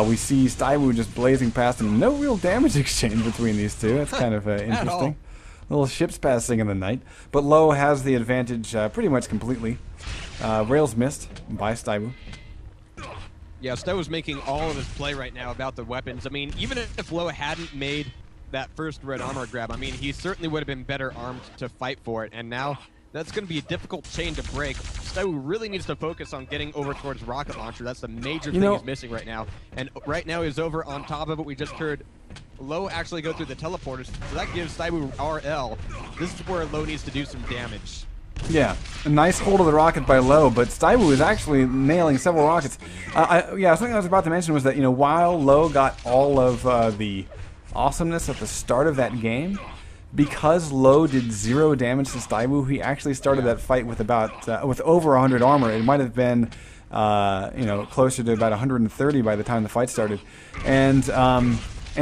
We see Staiwu just blazing past him. No real damage exchange between these two. That's kind of interesting. Little ships passing in the night. But Low has the advantage pretty much completely. Rails missed by Staiwu. Yeah, Staiwu's making all of his play right now about the weapons. I mean, even if Low hadn't made that first Red Armor grab, I mean, he certainly would have been better armed to fight for it. And now that's going to be a difficult chain to break. Staiwu really needs to focus on getting over towards Rocket Launcher. That's the major thing he's missing right now. And right now he's over on top of it. We just heard Low actually go through the teleporters. So that gives Staiwu RL. This is where Low needs to do some damage. Yeah, a nice hold of the rocket by Low, but Staiwu is actually nailing several rockets. Yeah, something I was about to mention was that, you know, while Low got all of the awesomeness at the start of that game, because Low did 0 damage to Staiwu, he actually started that fight with about with over 100 armor. It might have been you know, closer to about 130 by the time the fight started, and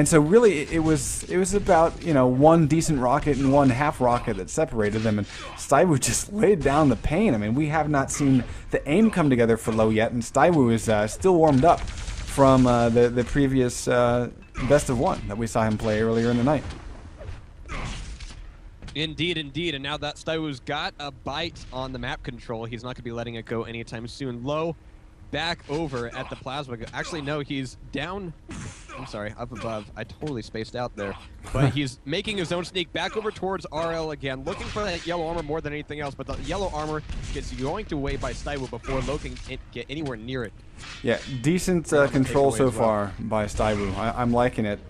so really it was about, you know, one decent rocket and one half rocket that separated them, and Staiwu just laid down the pain. I mean, we have not seen the aim come together for Low yet, and Staiwu is still warmed up from the previous best of one that we saw him play earlier in the night. Indeed, indeed. And now that Staiwu's got a bite on the map control, he's not going to be letting it go anytime soon. Low back over at the plasma. Actually, no, he's down. I'm sorry, up above. I totally spaced out there. But he's making his own sneak back over towards RL again, looking for that yellow armor more than anything else. But the yellow armor gets yoinked away by Staiwu before Low can get anywhere near it. Yeah, decent control so far by Staiwu. I'm liking it.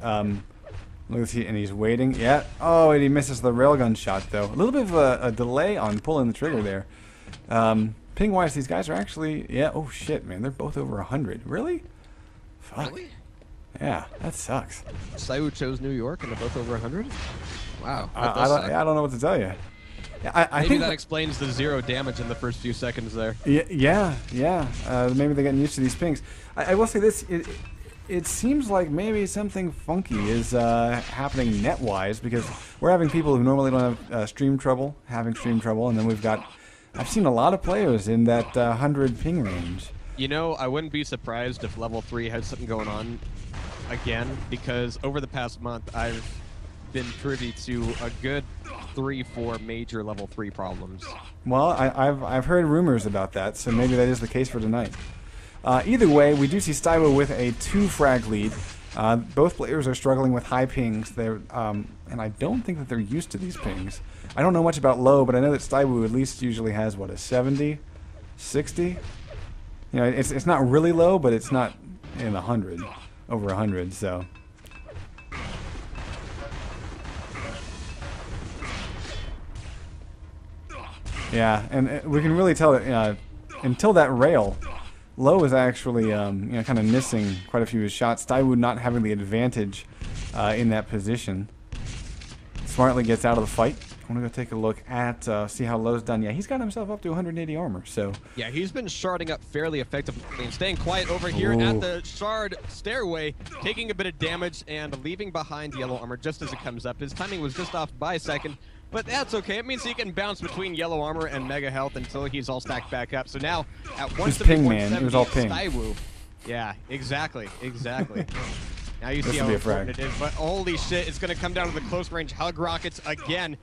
Look, and he's waiting. Yeah. Oh, and he misses the railgun shot, though. A little bit of a delay on pulling the trigger there. Ping-wise, these guys are actually... Yeah, oh shit, man. They're both over 100. Really? Fuck. Really? Yeah, that sucks. Staiwu chose New York and they're both over 100? Wow. I don't know what to tell you. Yeah, I maybe think that explains the 0 damage in the first few seconds there. Yeah. Maybe they're getting used to these pings. I will say this... It seems like maybe something funky is happening net-wise, because we're having people who normally don't have stream trouble having stream trouble, and then we've got... I've seen a lot of players in that 100 ping range. You know, I wouldn't be surprised if level 3 has something going on again, because over the past month I've been privy to a good 3-4 major level 3 problems. Well, I've heard rumors about that, so maybe that is the case for tonight. Either way, we do see Staiwu with a 2-frag lead. Both players are struggling with high pings. They're, and I don't think that they're used to these pings. I don't know much about Low, but I know that Staiwu at least usually has, what, a 70? 60? You know, it's not really low, but it's not in the 100. Over 100, so... Yeah, and we can really tell that until that rail... Low is actually, you know, kind of missing quite a few of his shots. Staiwu not having the advantage in that position. Smartly gets out of the fight. I want to go take a look at, see how Low's done. Yeah, he's got himself up to 180 armor, so... Yeah, he's been sharding up fairly effectively and staying quiet over here at the shard stairway, taking a bit of damage and leaving behind yellow armor just as it comes up. His timing was just off by a second, but that's okay. It means he can bounce between yellow armor and mega health until he's all stacked back up. So now, at 170, it was all ping. Staiwu. Yeah, exactly. Now you see how important it is, but holy shit, it's going to come down to the close-range hug rockets again.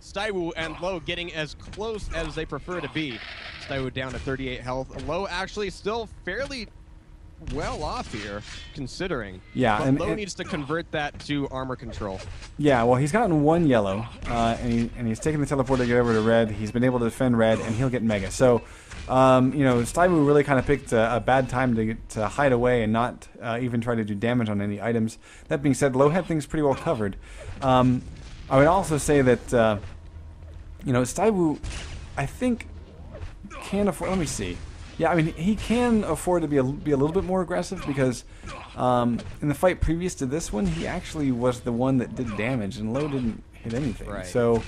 Staiwu and Low getting as close as they prefer to be. Staiwu down to 38 health. Low actually still fairly well off here, considering. Yeah, but Low needs to convert that to armor control. Yeah, well, he's gotten 1 yellow, and he's taken the teleport to get over to red. He's been able to defend red, and he'll get mega. So, you know, Staiwu really kind of picked a bad time to hide away and not even try to do damage on any items. That being said, Low had things pretty well covered. I would also say that, you know, Staiwu, I think, can afford... Let me see. Yeah, I mean, he can afford to be a little bit more aggressive because in the fight previous to this one, he actually was the one that did damage, and Low didn't hit anything. Right. So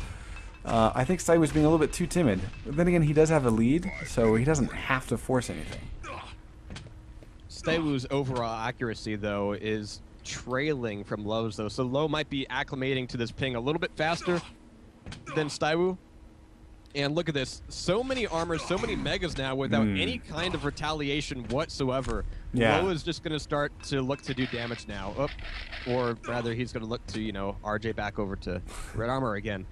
I think Sai was being a little bit too timid. But then again, he does have a lead, so he doesn't have to force anything. Staiwu's overall accuracy, though, is trailing from Low's, though. So Low might be acclimating to this ping a little bit faster than Staiwu. And look at this. So many armors, so many megas now without any kind of retaliation whatsoever. Yeah. Low is just going to start to look to do damage now. Or rather, he's going to look to, you know, RJ back over to red armor again.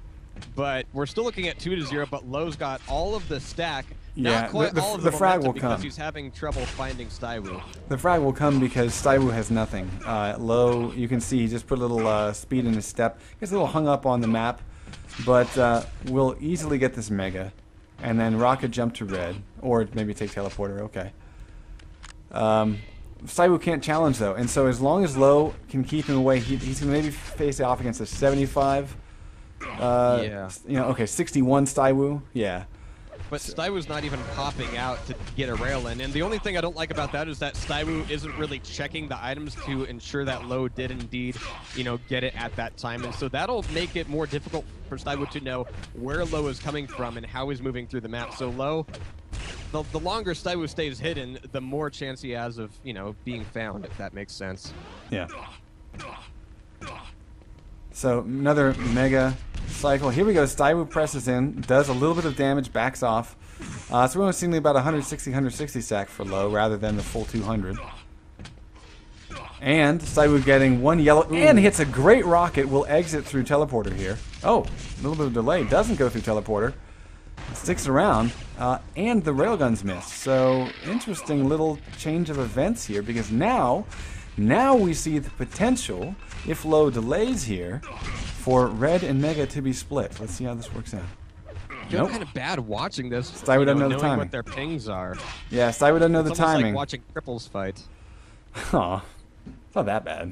But we're still looking at 2-0, but Low's got all of the stack. Yeah, Not quite all of the frag will because come. he's having trouble finding Staiwu. The frag will come because Staiwu has nothing. Low, you can see he just put a little speed in his step. Gets a little hung up on the map, but we'll easily get this mega. And then rocket jump to red, or maybe take teleporter, okay. Staiwu can't challenge though, and so as long as Low can keep him away, he's going to maybe face off against a 75. Yeah. You know, okay, 61 Staiwu, yeah. But Staiwu's not even popping out to get a rail in. And the only thing I don't like about that is that Staiwu isn't really checking the items to ensure that Low did indeed, you know, get it at that time. And so that'll make it more difficult for Staiwu to know where Low is coming from and how he's moving through the map. So Low, the longer Staiwu stays hidden, the more chance he has of, you know, being found, if that makes sense. Yeah. So another mega cycle. Here we go. Staiwu presses in, does a little bit of damage, backs off. So we're only seeing about 160 stack for Low rather than the full 200. And Staiwu getting one yellow and hits a great rocket. Will exit through teleporter here. Oh, a little bit of delay. Doesn't go through teleporter. Sticks around. And the railguns miss. So interesting little change of events here because now we see the potential, if Low delays here, for red and mega to be split. Let's see how this works out. I feel kind of bad watching this. Staiwu doesn't know the knowing timing. what their pings are. Yeah, Staiwu doesn't know the It's almost timing. like watching cripples fight. Aw, it's not that bad.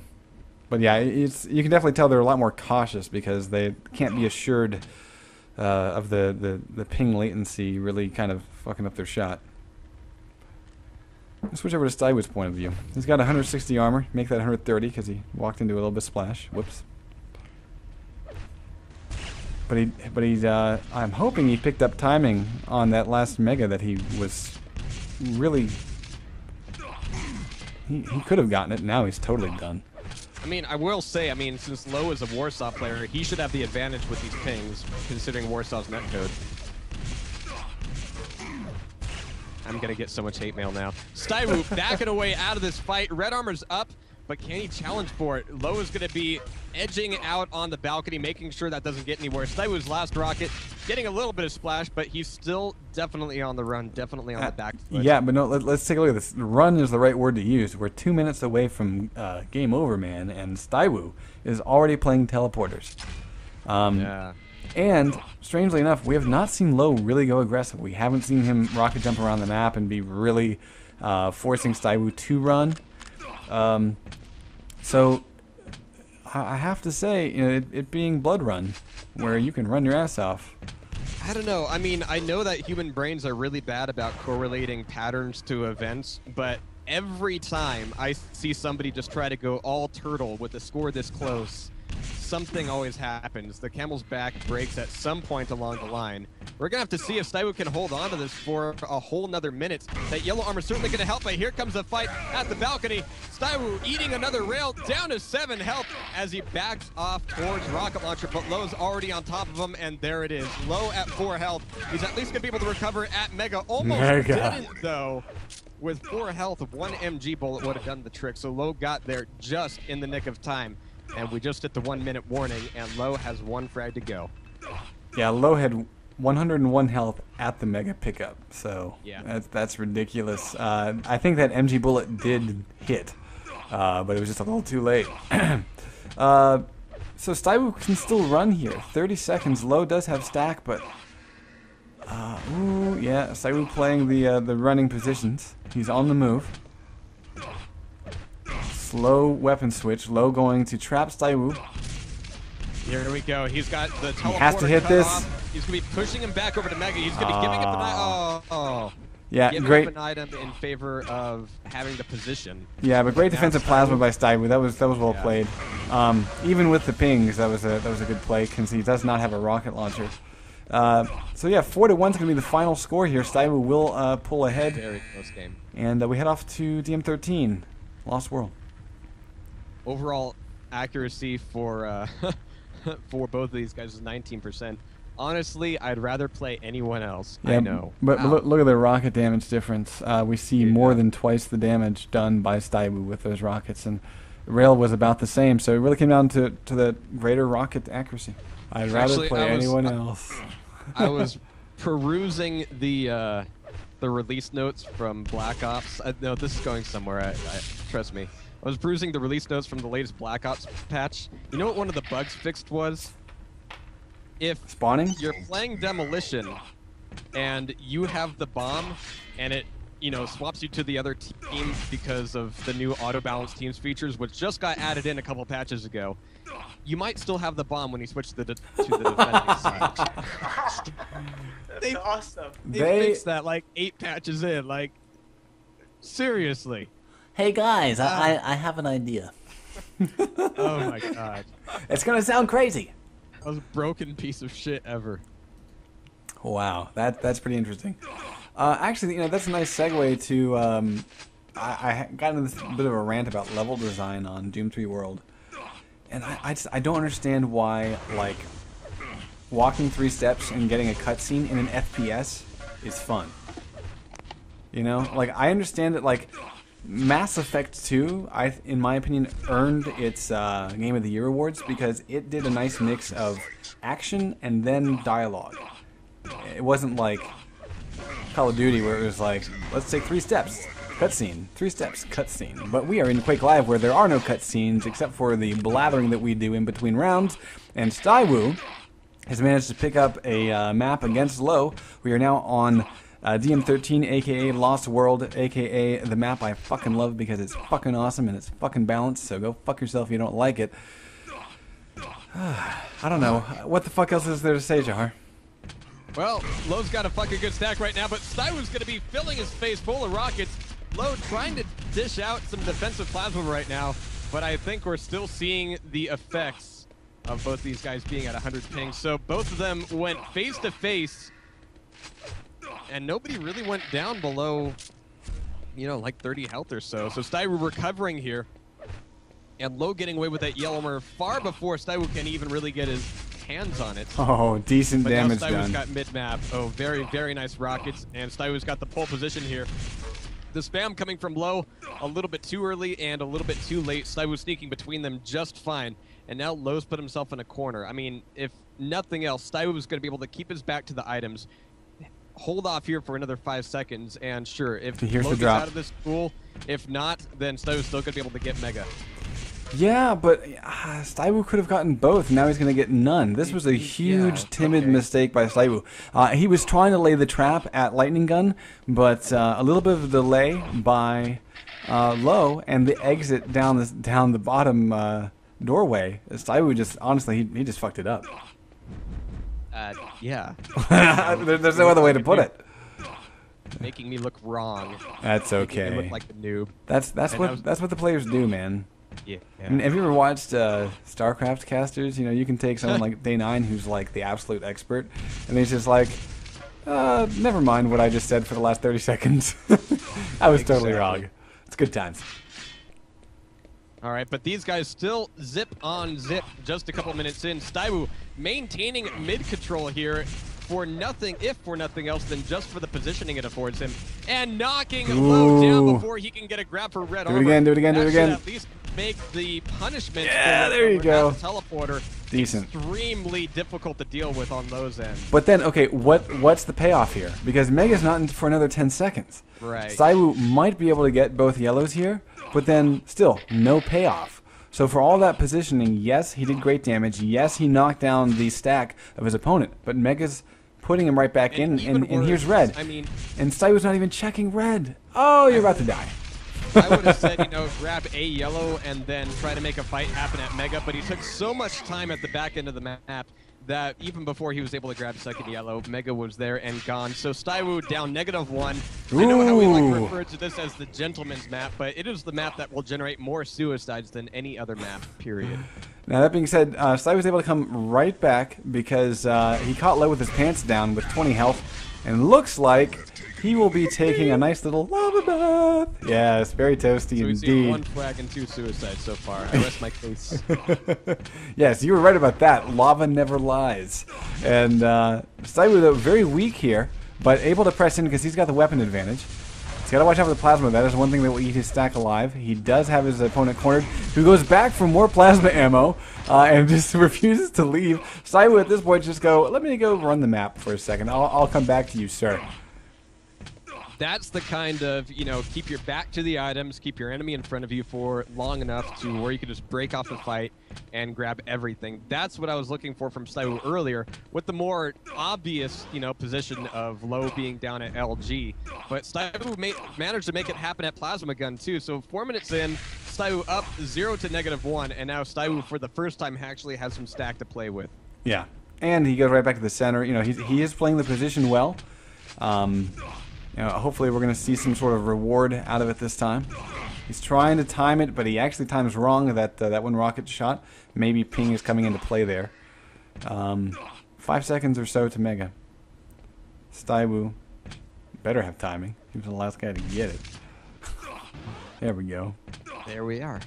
But yeah, you can definitely tell they're a lot more cautious because they can't be assured of the ping latency really kind of fucking up their shot. Let's switch over to Staiwu's point of view. He's got 160 armor. Make that 130 because he walked into a little bit of splash. Whoops. But he's. I'm hoping he picked up timing on that last mega that he was really. He could have gotten it. Now he's totally done. I mean, I will say, since Low is a Warsaw player, he should have the advantage with these pings, considering Warsaw's netcode. I'm going to get so much hate mail now. Staiwu backing away out of this fight. Red Armor's up, but can he challenge for it? Low is going to be edging out on the balcony, making sure that doesn't get anywhere. Staiwu's last rocket, getting a little bit of splash, but he's still definitely on the run, definitely on the back foot. Yeah, but no, let's take a look at this. Run is the right word to use. We're 2 minutes away from game over, man, and Staiwu is already playing teleporters. Yeah. And, strangely enough, we have not seen Low really go aggressive. We haven't seen him rocket jump around the map and be really forcing Staiwu to run. So, I have to say, it being Blood Run, where you can run your ass off. I don't know. I know that human brains are really bad about correlating patterns to events, but every time I see somebody just try to go all turtle with a score this close, something always happens. The camel's back breaks at some point along the line. We're going to have to see if Staiwu can hold on to this for a whole nother minute. That yellow armor certainly going to help, but here comes a fight at the balcony. Staiwu eating another rail, down to 7 health as he backs off towards rocket launcher, but Low's already on top of him, and there it is. Low at 4 health. He's at least going to be able to recover at Mega. Almost didn't, though. With 4 health, 1 MG bullet would have done the trick, so Low got there just in the nick of time. And we just hit the 1 minute warning, and Low has 1 frag to go. Yeah, Low had 101 health at the mega pickup, so yeah. that's ridiculous. I think that MG bullet did hit, but it was just a little too late. So Staiwu can still run here. 30 seconds. Low does have stack, but ooh, yeah, Staiwu playing the running positions. He's on the move. Slow weapon switch. Low going to trap Staiwu. Here we go. He's got the teleporter He has to hit cut this. off. He's going to be pushing him back over to Mega. He's going to be giving it the night. Oh. Yeah, Give great. up an item in favor of having the position. Yeah, but great defensive plasma by Staiwu. That was well Yeah. played. Even with the pings, that was a good play because he does not have a rocket launcher. So yeah, 4-1 is going to be the final score here. Staiwu will pull ahead, Very close game. and we head off to DM13, Lost World. Overall accuracy for for both of these guys is 19%. Honestly, I'd rather play anyone else. Yeah, I know. but Wow. look at the rocket damage difference. We see more than twice the damage done by Staiwu with those rockets, and Rail was about the same. So it really came down to the greater rocket accuracy. I'd rather Actually, play I was- anyone else. I was perusing the release notes from Black Ops. No, this is going somewhere. I trust me. I was perusing the release notes from the latest Black Ops patch. You know what one of the bugs fixed was? If Spawning? you're playing Demolition and you have the bomb and it, swaps you to the other team because of the new auto balance teams features, which just got added in a couple patches ago, you might still have the bomb when you switch to the defending side. That's awesome. They fixed that like 8 patches in. Like, seriously. Hey guys, I have an idea. Oh my god. It's gonna sound crazy. Most broken piece of shit ever. Wow, that's pretty interesting. Actually, that's a nice segue to. I got into this bit of a rant about level design on Doom 3 World, and I don't understand why walking 3 steps and getting a cutscene in an FPS is fun. I understand that Mass Effect 2, in my opinion, earned its Game of the Year awards because it did a nice mix of action and then dialogue. It wasn't like Call of Duty where it was let's take 3 steps, cutscene, 3 steps, cutscene. But we are in Quake Live where there are no cutscenes except for the blathering that we do in between rounds. And Staiwu has managed to pick up a map against Low. We are now on DM13, aka Lost World, aka the map I fucking love because it's fucking awesome and it's fucking balanced, so go fuck yourself if you don't like it. I don't know. What the fuck else is there to say, Jahar? Well, Low's got a fucking good stack right now, but Staiwu's going to be filling his face full of rockets. Low trying to dish out some defensive plasma right now, but I think we're still seeing the effects of both these guys being at 100 ping. So both of them went face to face, and nobody really went down below, 30 health or so. So Staiwu recovering here, and Low getting away with that yellow armor far before Staiwu can even really get his hands on it. Oh, decent But damage now Staiwu's done. got mid-map. Oh, very, very nice rockets, and Staiwu's got the pole position here. The spam coming from Low a little bit too early and a little bit too late. Staiwu sneaking between them just fine, and now Low's put himself in a corner. I mean, if nothing else, Staiwu's going to be able to keep his back to the items, hold off here for another 5 seconds, and sure, if Here's Low the gets drop. out of this pool, if not, then Staiwu's still going to be able to get Mega. Yeah, but Staiwu could have gotten both. Now he's going to get none. This was a huge, timid mistake by Staiwu. He was trying to lay the trap at Lightning Gun, but a little bit of a delay by Low and the exit down the bottom doorway. Staiwu just, honestly, he just fucked it up. Yeah. There's no other way to put it. Making me look wrong. That's Making me okay. look like a noob. That's And what the players do, man. Yeah. I mean, have you ever watched StarCraft casters? You can take someone like Day9 who's the absolute expert, and he's just never mind what I just said for the last 30 seconds. I was totally wrong. It's good times. All right, but these guys still zip on zip just a couple minutes in. Staiwu maintaining mid-control here for nothing, if for nothing else than just for the positioning it affords him. And knocking Low down before he can get a grab for red armor. Do it again, do it again, do it That again. should at least make the punishment Yeah, for there you go. the teleporter Decent. extremely difficult to deal with on Low's end. But then, okay, what's the payoff here? Because Mega's not in for another 10 seconds. Right. Staiwu might be able to get both yellows here, but then still, no payoff. So for all that positioning, yes, he did great damage. Yes, he knocked down the stack of his opponent. But Mega's putting him right back in, even and here's worse, red. I mean, And Staiwu's not even checking red. Oh, you're about to die. I would have said, you know, grab a yellow and then try to make a fight happen at Mega, but he took so much time at the back end of the map that even before he was able to grab second yellow, Mega was there and gone. So Staiwu down -1. I know how we like to refer to this as the gentleman's map, but it is the map that will generate more suicides than any other map, period. Now, that being said, Staiwu was able to come right back because he caught low with his pants down with 20 health, and looks like he will be taking a nice little lava bath. Yes, very toasty So we've indeed. seen 1 frag and 2 suicides so far. I rest my case. Yes, you were right about that. Lava never lies. And Staiwu, though, very weak here, but able to press in because he's got the weapon advantage. He's got to watch out for the plasma. That is one thing that will eat his stack alive. He does have his opponent cornered, who goes back for more plasma ammo and just refuses to leave. Staiwu at this point just go, let me go run the map for a second. I'll come back to you, sir. That's the kind of, you know, keep your back to the items, keep your enemy in front of you for long enough to where you can just break off the fight and grab everything. That's what I was looking for from Staiwu earlier, with the more obvious, you know, position of Low being down at LG. But Staiwu managed to make it happen at Plasma Gun too. So 4 minutes in, Staiwu up 0 to -1, and now Staiwu for the first time actually has some stack to play with. Yeah, and he goes right back to the center. You know, he is playing the position well. You know, hopefully we're going to see some sort of reward out of it this time. He's trying to time it, but he actually times wrong that one rocket shot. Maybe ping is coming into play there. 5 seconds or so to Mega. Staiwu better have timing. He was the last guy to get it. There we go. There we are.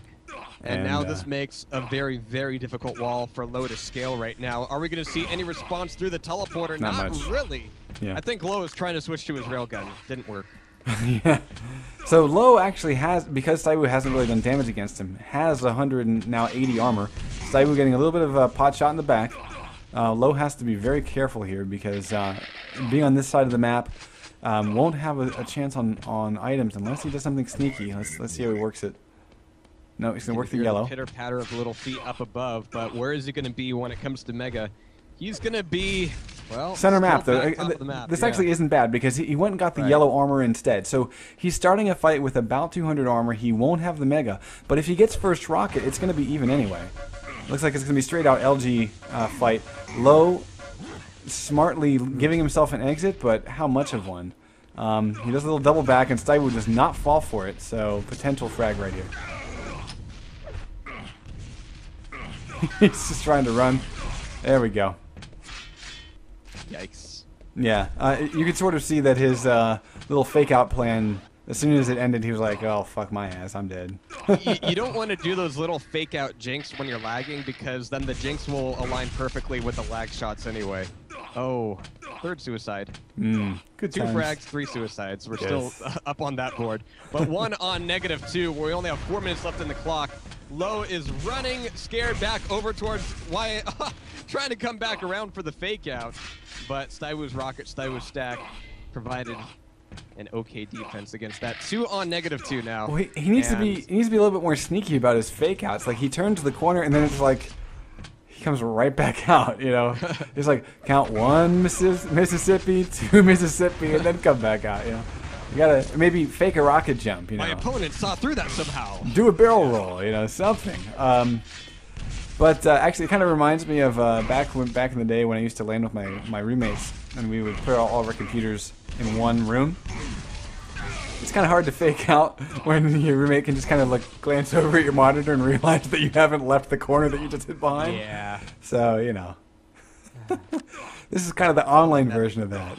And now this makes a very, very difficult wall for Low to scale right now. Are we going to see any response through the teleporter? Not much. Really. Yeah. I think Low is trying to switch to his railgun. Didn't work. Yeah. So Low actually has, because Staiwu hasn't really done damage against him, has 180 armor. Staiwu getting a little bit of a pot shot in the back. Low has to be very careful here because being on this side of the map won't have a chance on items unless he does something sneaky. Let's see how he works it. No, he's going to work the yellow. Pitter-patter of little feet up above, but where is he going to be when it comes to Mega? He's going to be, well... Center map, though. The map. This actually isn't bad because he went and got the yellow armor instead. So he's starting a fight with about 200 armor. He won't have the Mega. But if he gets first rocket, it's going to be even anyway. Looks like it's going to be straight out LG fight. Low smartly giving himself an exit, but how much of one? He does a little double back, and Staiwu does not fall for it. So potential frag right here. He's just trying to run. There we go. Yikes. Yeah, you could sort of see that his little fake-out plan, as soon as it ended, he was like, oh, fuck my ass, I'm dead. You don't want to do those little fake-out jinx when you're lagging, because then the jinx will align perfectly with the lag shots anyway. Oh, 3rd suicide. Good 2 times. frags, 3 suicides. We're Yes. still up on that board. But 1 on -2, where we only have 4 minutes left in the clock. Low is running, scared back over towards Wyatt, trying to come back around for the fake out. But Staiwu's rocket, Staiwu's stack provided an okay defense against that. 2 on -2 now. Well, he needs to be a little bit more sneaky about his fake outs. Like he turns the corner and then it's like he comes right back out. You know, it's like count 1 Mississippi, 2 Mississippi, and then come back out. You know, you gotta maybe fake a rocket jump. You know, My opponent saw through that somehow. do a barrel roll. You know, something. But actually, it kind of reminds me of back in the day when I used to land with my roommates, and we would put all of our computers in one room. It's kind of hard to fake out when your roommate can just kind of like glance over at your monitor and realize that you haven't left the corner that you just hid behind. Yeah. So you know, this is kind of the online version of that.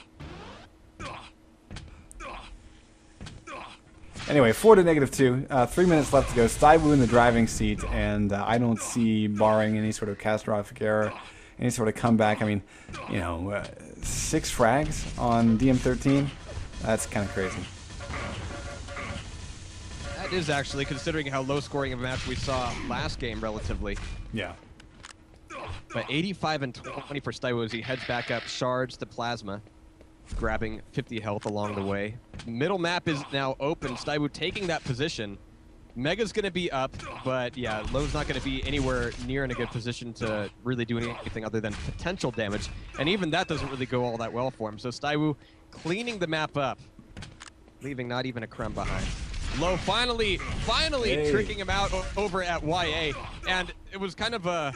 Anyway, 4 to -2. 3 minutes left to go. Staiwu in the driving seat, and I don't see, barring any sort of catastrophic error, any sort of comeback. I mean, you know, 6 frags on DM13. That's kind of crazy. That is actually, considering how low scoring of a match we saw last game relatively. Yeah. But 85 and 20 for Staiwu as he heads back up, shards to Plasma, grabbing 50 health along the way. Middle map is now open. Staiwu taking that position. Mega's going to be up, but yeah, Low's not going to be anywhere near in a good position to really do anything other than potential damage. And even that doesn't really go all that well for him. So Staiwu cleaning the map up, leaving not even a crumb behind. Low finally tricking him out over at YA, and it was kind of an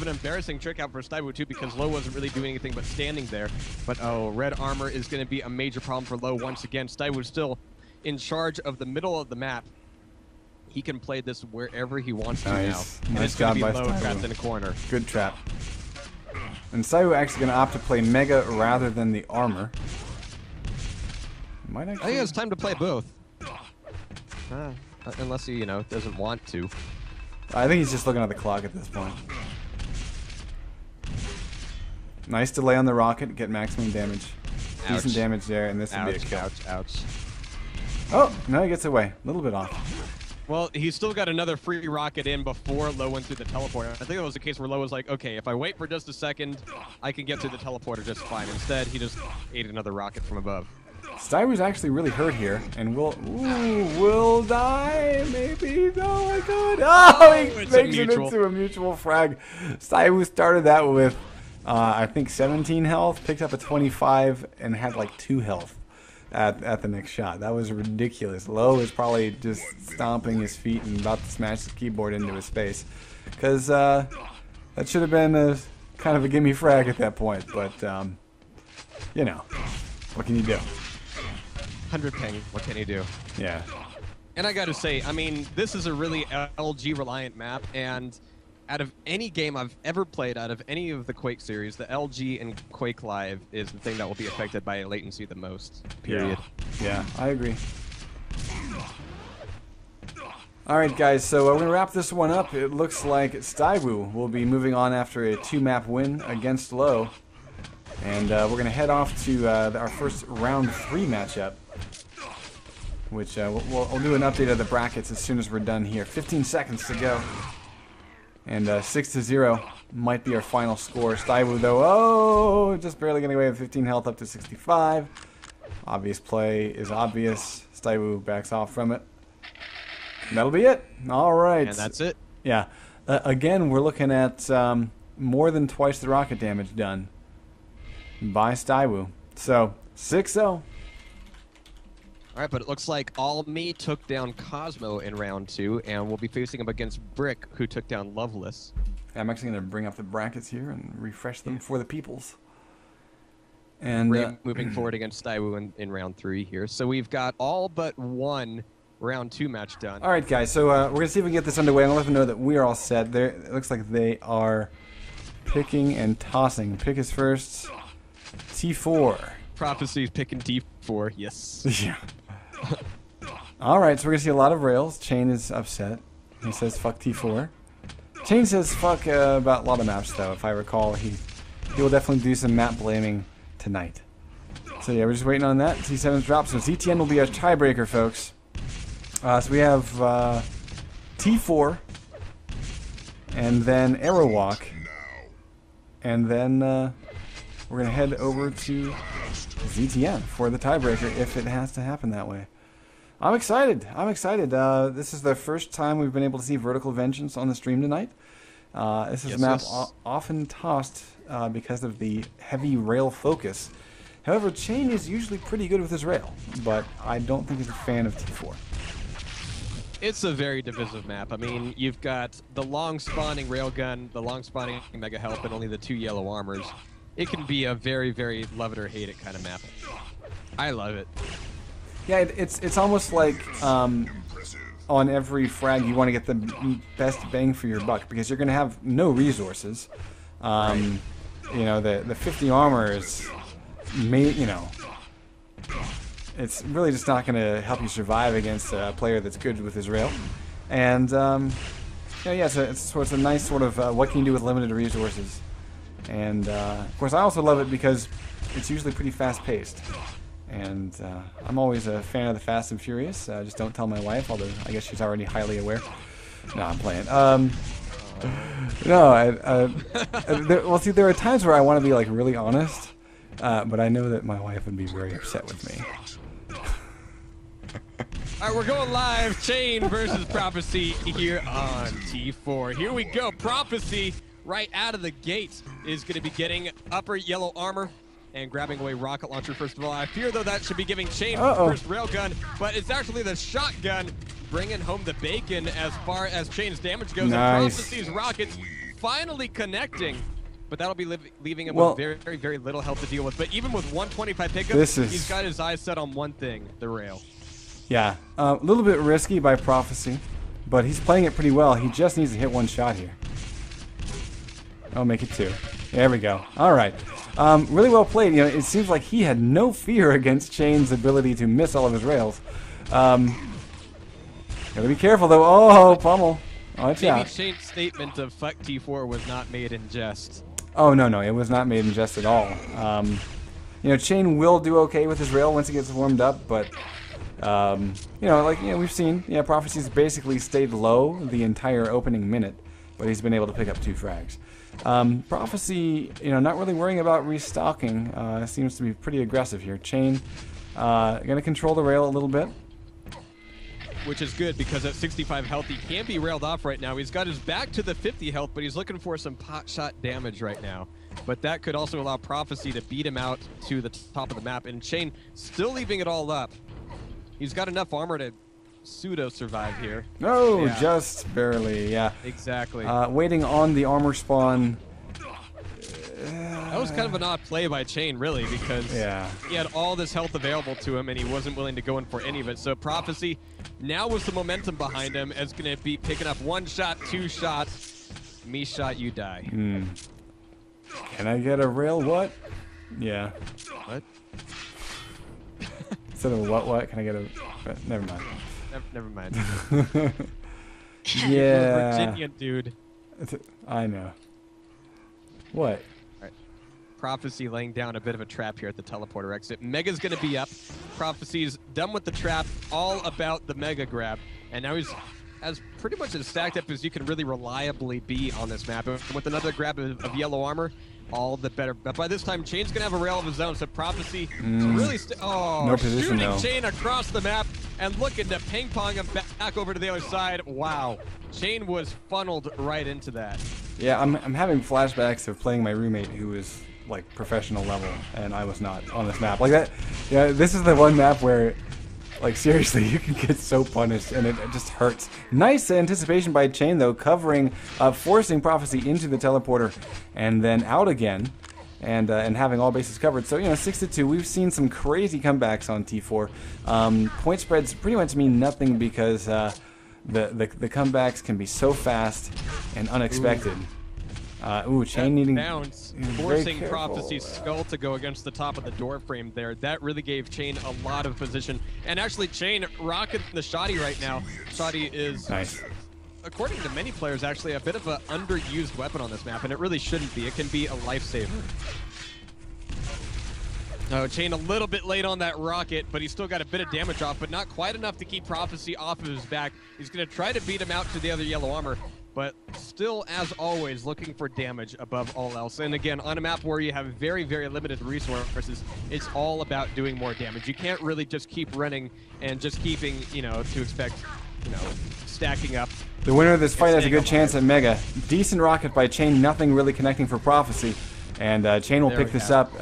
embarrassing trick out for Staiwu too, because Low wasn't really doing anything but standing there. But oh, red armor is going to be a major problem for Low once again. Staiwu still in charge of the middle of the map. He can play this wherever he wants to now. Nice job by Low Staiwu. trapped in a corner. Good trap. And Staiwu actually going to opt to play Mega rather than the armor. Might I actually... think it's time to play both. Unless he, doesn't want to. I think he's just looking at the clock at this point. Nice delay on the rocket, get maximum damage. Ouch. Decent damage there, and this would be a Ouch, kill. ouch. Oh, no, he gets away. A little bit off. Well, he's still got another free rocket in before Low went through the teleporter. I think that was the case where Low was like, okay, if I wait for just a second, I can get through the teleporter just fine. Instead, he just ate another rocket from above. Staiwu's actually really hurt here, and will die, maybe. No, I could. Oh, he it's makes a it mutual. into a mutual frag. Staiwu started that with, I think, 17 health, picked up a 25, and had like 2 health at the next shot. That was ridiculous. Low is probably just stomping his feet and about to smash his keyboard into his face, because that should have been a kind of a gimme frag at that point. But what can you do? 100 ping, what can he do? Yeah. And I gotta say, I mean, this is a really LG reliant map, and out of any game I've ever played, out of any of the Quake series, the LG and Quake Live is the thing that will be affected by latency the most, period. Yeah, I agree. Alright guys, so we're going to wrap this one up. It looks like Staiwu will be moving on after a 2-map win against Low. And we're going to head off to our first round 3 matchup, which we'll do an update of the brackets as soon as we're done here. 15 seconds to go. And 6-0 might be our final score. Staiwu, though, just barely getting away with 15 health up to 65. Obvious play is obvious. Staiwu backs off from it. And that'll be it. All right. And that's it. Yeah. Again, we're looking at more than twice the rocket damage done by Staiwu. So, 6-0. All right, but it looks like All Me took down Cosmo in round 2, and we'll be facing him against Brick, who took down Loveless. I'm actually going to bring up the brackets here and refresh them for the peoples. And Ray moving forward against Staiwu in round 3 here. So we've got all but one round 2 match done. all right, guys. So we're going to see if we can get this underway. I'm going to let them know that we are all set. It looks like they are picking and tossing. Pick is first. T4. Prophecy's picking T4, yes. Yeah. Alright, so we're going to see a lot of rails. Chain is upset. He says fuck T4. Chain says fuck about a lot of maps, though. If I recall, he will definitely do some map blaming tonight. So yeah, we're just waiting on that. T7's drop, so ZTN will be our tiebreaker, folks. So we have T4, and then Arrowwalk, and then we're going to head over to ZTN for the tiebreaker if it has to happen that way. I'm excited. I'm excited. This is the first time we've been able to see Vertical Vengeance on the stream tonight. This is a map often tossed because of the heavy rail focus. However, Chain is usually pretty good with his rail, but I don't think he's a fan of T4. It's a very divisive map. I mean, you've got the long spawning railgun, the long spawning mega help, and only the 2 yellow armors. It can be a very, very love it or hate it kind of map. I love it. Yeah, it's almost like on every frag you want to get the best bang for your buck because you're going to have no resources. You know, the 50 armor is, it's really just not going to help you survive against a player that's good with his rail. And yeah, so it's a nice sort of what can you do with limited resources. And of course, I also love it because it's usually pretty fast-paced. And I'm always a fan of the Fast and Furious. Just don't tell my wife, although I guess she's already highly aware. No, I'm playing. Well, see, there are times where I want to be like really honest, but I know that my wife would be very upset with me. All right, we're going live. Chain versus Prophecy here on T4. Here we go. Prophecy right out of the gate is going to be getting upper yellow armor. and grabbing away rocket launcher first of all. I fear though that should be giving Chain first railgun, but it's actually the shotgun bringing home the bacon as far as Chain's damage goes. Nice. And Prophecy's rockets finally connecting, but that'll be leaving him with very, very, very little health to deal with. But even with 125 pickups, he's got his eyes set on one thing, the rail. Yeah, a little bit risky by Prophecy, but he's playing it pretty well. He just needs to hit one shot here. Oh, make it 2. There we go. All right. Really well played. You know, it seems like he had no fear against Chain's ability to miss all of his rails. Gotta be careful though. Oh, pummel. Watch out. Maybe Chain's statement of "fuck T4" was not made in jest. Oh no, it was not made in jest at all. You know, Chain will do okay with his rail once he gets warmed up, but you know, like we've seen, Prophecy's basically stayed low the entire opening minute, but he's been able to pick up 2 frags. Prophecy, not really worrying about restocking. Seems to be pretty aggressive here. Chain, gonna control the rail a little bit, which is good because at 65 health he can be railed off right now. He's got his back to the 50 health, but he's looking for some pot shot damage right now. But that could also allow Prophecy to beat him out to the top of the map, and Chain still leaving it all up. He's got enough armor to pseudo-survive here. No, just barely, yeah. Exactly. Waiting on the armor spawn. That was kind of an odd play by Chain, really, because he had all this health available to him, and he wasn't willing to go in for any of it. So Prophecy, now with some momentum behind him, is going to be picking up 1 shot, 2 shots. Me shot, you die. Can I get a rail what? Yeah. What? Instead of a what? Can I get a... Never mind. Never mind. Yeah. Virginian dude. I know. What? Alright. Prophecy laying down a bit of a trap here at the teleporter exit. Mega's going to be up. Prophecy's done with the trap, all about the Mega grab. And now he's as pretty much as stacked up as you can really reliably be on this map. And with another grab of yellow armor, all the better. But by this time, Chain's going to have a rail of his own, so Prophecy really... no position, shooting though. Chain across the map and looking to ping-pong him back over to the other side. Wow. Chain was funneled right into that. Yeah, I'm having flashbacks of playing my roommate who was, like, professional level, and I was not on this map. Like that, this is the one map where... Like, seriously, you can get so punished, and it just hurts. Nice anticipation by Chain, though, covering, forcing Prophecy into the teleporter, and then out again, and having all bases covered. So, 6-2. We've seen some crazy comebacks on T4. Point spreads pretty much mean nothing because the comebacks can be so fast and unexpected. Chain needing bounce, forcing Prophecy's skull to go against the top of the door frame there. That really gave Chain a lot of position. And actually, Chain rocking the Shoddy right now. Shoddy is, nice. According to many players, actually a bit of an underused weapon on this map, and it really shouldn't be. It can be a lifesaver. Oh, Chain a little bit late on that rocket, but he's still got a bit of damage off, but not quite enough to keep Prophecy off of his back. He's going to try to beat him out to the other yellow armor, but still, as always, looking for damage above all else. And again, on a map where you have very, very limited resources, it's all about doing more damage. You can't really just keep running and just keeping, to expect, stacking up. The winner of this fight has a good chance at Mega. Decent rocket by Chain, nothing really connecting for Prophecy. And Chain will pick this up.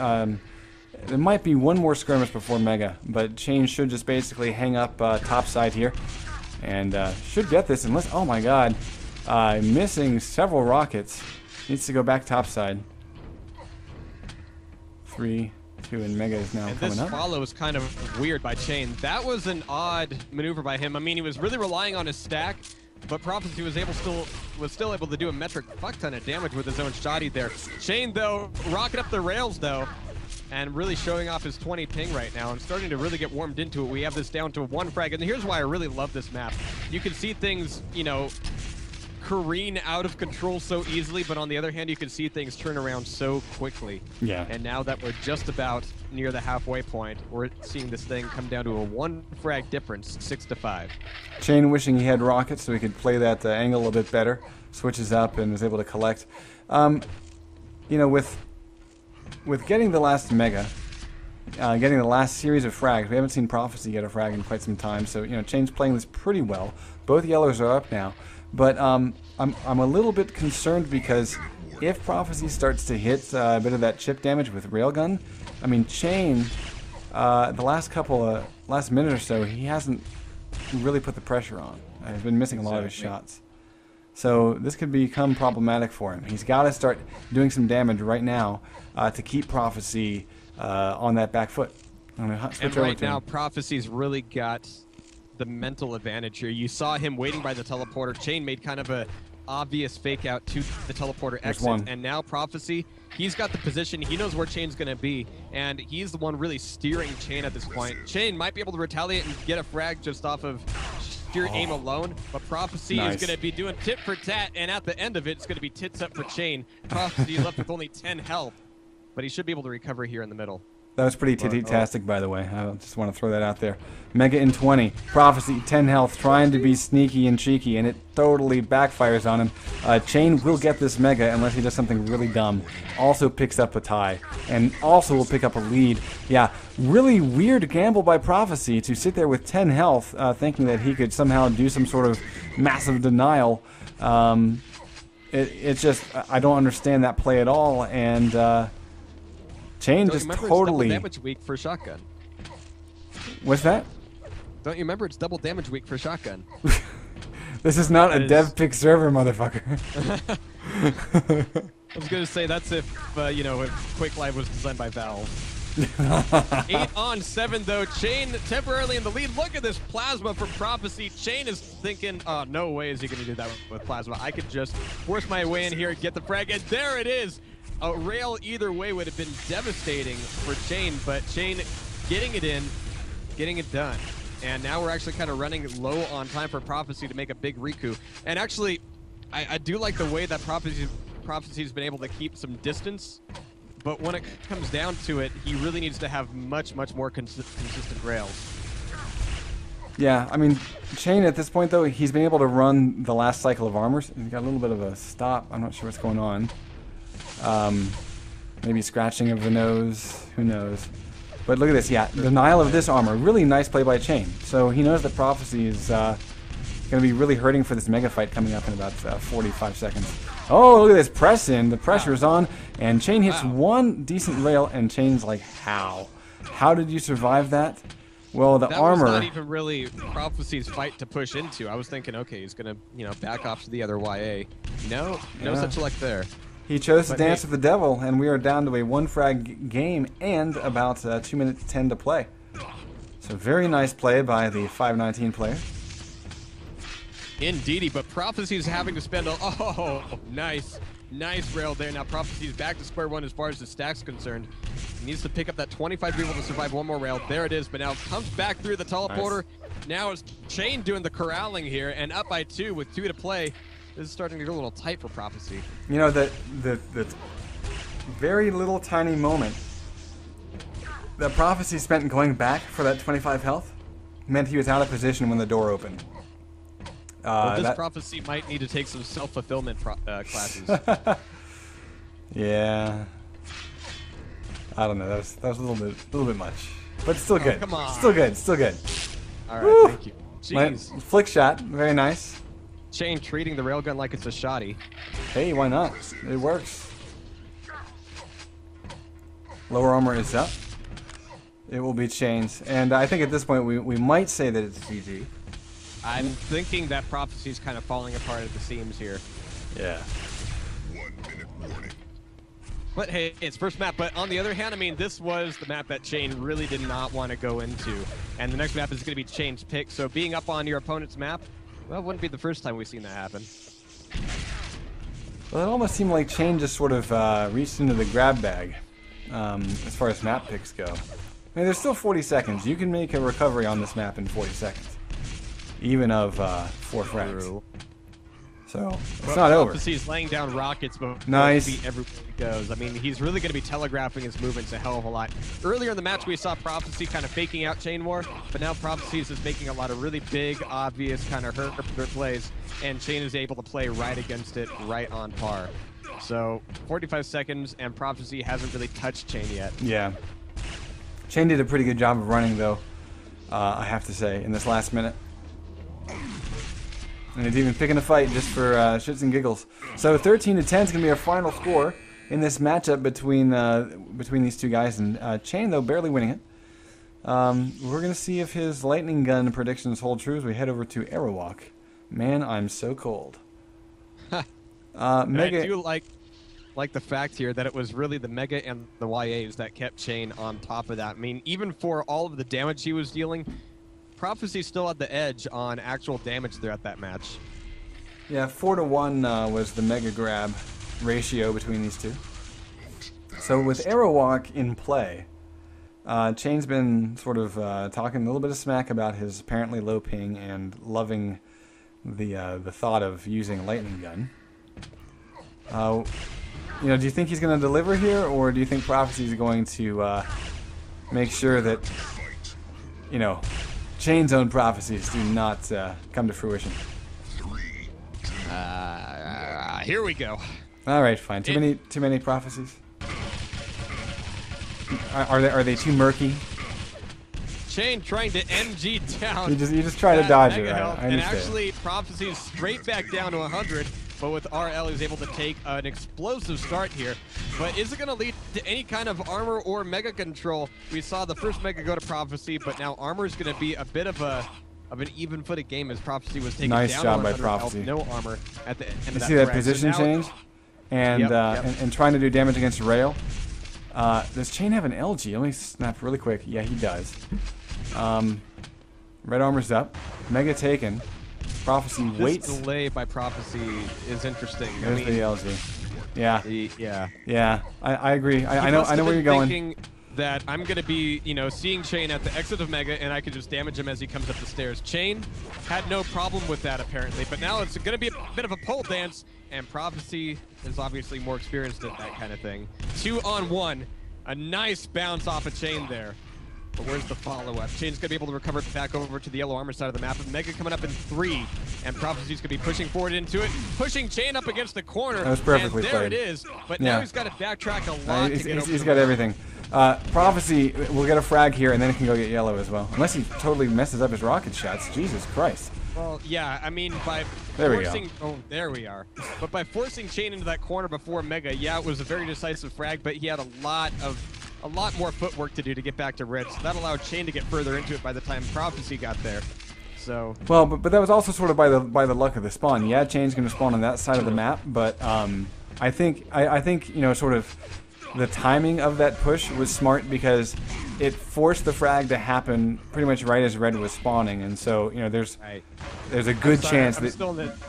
There might be one more skirmish before Mega, but Chain should just basically hang up topside here. And should get this unless, oh my god. Missing several rockets. Needs to go back topside. 3, 2, and Mega is now coming up. And this follow is kind of weird by Chain. That was an odd maneuver by him. I mean, he was really relying on his stack, but Prophecy was still able to do a metric fuck ton of damage with his own Shoddy there. Chain, though, rocking up the rails, though, and really showing off his 20 ping right now. I'm starting to really get warmed into it. We have this down to 1 frag, and here's why I really love this map. You can see things, careen out of control so easily, but on the other hand, you can see things turn around so quickly. Yeah. And now that we're just about near the halfway point, we're seeing this thing come down to a 1 frag difference, 6-5. Chain wishing he had rockets so he could play that angle a bit better. Switches up and was able to collect. With getting the last Mega, getting the last series of frags, we haven't seen Prophecy get a frag in quite some time, so Chain's playing this pretty well. Both yellows are up now. But I'm a little bit concerned because if Prophecy starts to hit a bit of that chip damage with Railgun, I mean, Chain, the last minute or so, he hasn't really put the pressure on. He's been missing a lot of his shots. So this could become problematic for him. He's got to start doing some damage right now to keep Prophecy on that back foot. I'm gonna switch and over right to now, him. Prophecy's really got the mental advantage here. You saw him waiting by the teleporter. Chain made kind of a obvious fake out to the teleporter There's exit, one. and now Prophecy, he's got the position. He knows where Chain's going to be, and he's the one really steering Chain at this point. Chain might be able to retaliate and get a frag just off of sheer aim alone, but Prophecy Nice. is going to be doing tit for tat, and at the end of it, it's going to be tits up for Chain. Prophecy left with only 10 health, but he should be able to recover here in the middle. That was pretty titty-tastic, by the way. I just want to throw that out there. Mega in 20. Prophecy, 10 health, trying to be sneaky and cheeky, and it totally backfires on him. Chain will get this Mega unless he does something really dumb. Also picks up a tie, and also will pick up a lead. Yeah, really weird gamble by Prophecy to sit there with 10 health, thinking that he could somehow do some sort of massive denial. It's just, I don't understand that play at all, and... Chain Don't just you remember totally... it's double damage week for shotgun? What's that? Don't you remember it's double damage week for shotgun? This is not a That dev is- pick server, motherfucker. I was gonna say that's if you know, if Quake Live was designed by Valve. 8 on 7 though. Chain temporarily in the lead. Look at this plasma from Prophecy. Chain is thinking, oh, no way is he gonna do that with plasma. I could just force my way in here and get the frag, and there it is. A rail either way would have been devastating for Chain, but Chain getting it in, getting it done. And now we're actually kind of running low on time for Prophecy to make a big Riku. And actually, I do like the way that Prophecy's been able to keep some distance, but when it comes down to it, he really needs to have much more consistent rails. Yeah, I mean, Chain at this point, though, he's been able to run the last cycle of armors. He's got a little bit of a stop. I'm not sure what's going on. Maybe scratching of the nose. Who knows? But look at this. Yeah, denial of this armor. Really nice play by Chain. So he knows that Prophecy is going to be really hurting for this mega fight coming up in about 45 seconds. Oh, look at this press in. The pressure is on, and Chain hits one decent rail, and Chain's like, how? How did you survive that? Well, the That armor... was not even really Prophecy's fight to push into. I was thinking, okay, he's going to, you know, back off to the other YA. No such luck there. He chose to But dance hey- with the devil, and we are down to a 1 frag game and about 2 minutes 10 to play. So very nice play by the 519 player. Indeedy, but Prophecy's having to spend nice rail there. Now Prophecy's back to square one as far as the stack's concerned. He needs to pick up that 25 to be able to survive one more rail. There it is, but now comes back through the teleporter. Now it's Chain doing the corralling here, and up by 2 with 2 to play. This is starting to get a little tight for Prophecy. You know, the very little tiny moment that Prophecy spent going back for that 25 health meant he was out of position when the door opened. Well, this that- Prophecy might need to take some self-fulfillment classes. Yeah. I don't know. That was a little bit much, but it's still good. come on. Still good. Still good. All right, Woo! thank you. My Jeez. flick shot, very nice. Chain treating the railgun like it's a shoddy. Hey, why not? It works. Lower armor is up. It will be Chain's, and I think at this point we might say that it's GG. I'm thinking that Prophecy's kind of falling apart at the seams here. Yeah. But hey, it's first map. But on the other hand, I mean, this was the map that Chain really did not want to go into. And the next map is going to be Chain's pick. So being up on your opponent's map, well, wouldn't be the first time we've seen that happen. Well, it almost seemed like Chain just sort of reached into the grab bag as far as map picks go. I mean, there's still 40 seconds. You can make a recovery on this map in 40 seconds, even of 4 frags. So it's not over. Prophecy's laying down rockets, but Nice. everywhere he goes. I mean, he's really going to be telegraphing his movements a hell of a lot. Earlier in the match, we saw Prophecy kind of faking out Chain more, but now Prophecy is just making a lot of really big, obvious kind of hurt plays, and Chain is able to play right against it, right on par. So 45 seconds, and Prophecy hasn't really touched Chain yet. Yeah. Chain did a pretty good job of running, though, I have to say, in this last minute. And he's even picking a fight just for shits and giggles. So 13-10 is going to be our final score in this matchup between these two guys. And Chain, though, barely winning it. We're going to see if his lightning gun predictions hold true as we head over to Aerowalk. Man, I'm so cold. Mega. I do like the fact here that it was really the Mega and the YAs that kept Chain on top of that. I mean, even for all of the damage he was dealing, Prophecy still had the edge on actual damage throughout that match. Yeah, 4-to-1 was the Mega grab ratio between these two. So with Aerowalk in play, Chain's been sort of talking a little bit of smack about his apparently low ping and loving the thought of using Lightning Gun. Do you think he's going to deliver here, or do you think Prophecy is going to make sure that, Chain's own prophecies do not come to fruition? Here we go. All right, fine. Too many prophecies. Are they too murky? Chain trying to MG down. You just try to dodge it, right? I understand. And actually, Prophecy is straight back down to 100. But with RL, he's able to take an explosive start here. But is it going to lead to any kind of armor or Mega control? We saw the first Mega go to Prophecy, but now armor is going to be a bit of an even-footed game as Prophecy was taken nice down. Nice job by Prophecy. No armor at the end of that. You see that position change? And, and trying to do damage against Rail. Does Chain have an LG? Let me snap really quick. Yeah, he does. Red armor's up. Mega taken. Prophecy waits. This delay by Prophecy is interesting. There's the LG. Yeah. Yeah. I agree. I know where you're going. Thinking that I'm going to be, seeing Chain at the exit of Mega, and I can just damage him as he comes up the stairs. Chain had no problem with that, apparently, but now it's going to be a bit of a pole dance, and Prophecy is obviously more experienced at that kind of thing. 2-on-1. A nice bounce off of Chain there. But where's the follow-up? Chain's going to be able to recover back over to the yellow armor side of the map. Mega coming up in 3, and Prophecy's going to be pushing forward into it, pushing Chain up against the corner. That was perfectly and there played. it is. But now he's got to backtrack a lot. He's got everything. Prophecy will get a frag here, and then he can go get yellow as well. Unless he totally messes up his rocket shots. Jesus Christ. Well, yeah, I mean, by forcing... Oh, there we are. But by forcing Chain into that corner before Mega, yeah, it was a very decisive frag, but he had a lot more footwork to do to get back to red, so that allowed Chain to get further into it by the time Prophecy got there. So well, but that was also sort of by the luck of the spawn. Yeah, Chain's going to spawn on that side of the map, but I think sort of the timing of that push was smart because it forced the frag to happen pretty much right as red was spawning, and so there's a good chance that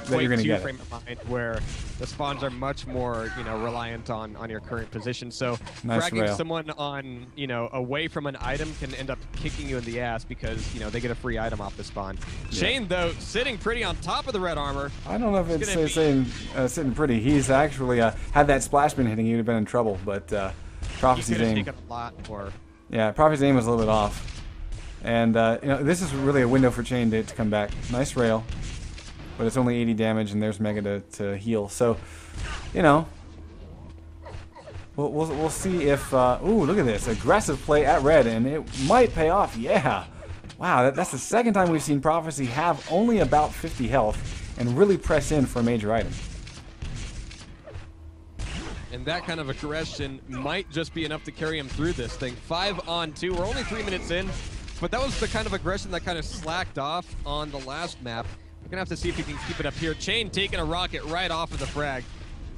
you're going to get frame of mind where the spawns are much more reliant on your current position. So nice fragging rail. someone on away from an item can end up kicking you in the ass because they get a free item off the spawn. Yeah. Chain though sitting pretty on top of the red armor. I don't know if it's sitting pretty. He's actually had that splash been hitting, he would have been in trouble, but Prophecy's aim. Taken a lot more. Yeah, Prophecy's aim was a little bit off. And, this is really a window for Chain to come back. Nice rail. But it's only 80 damage, and there's Mega to heal. So, we'll see if... ooh, look at this. Aggressive play at red, and it might pay off. Yeah. Wow, that's the second time we've seen Prophecy have only about 50 health and really press in for a major item. And that kind of aggression might just be enough to carry him through this thing. 5-on-2. We're only 3 minutes in, but that was the kind of aggression that kind of slacked off on the last map. We're going to have to see if he can keep it up here. Chain taking a rocket right off of the frag.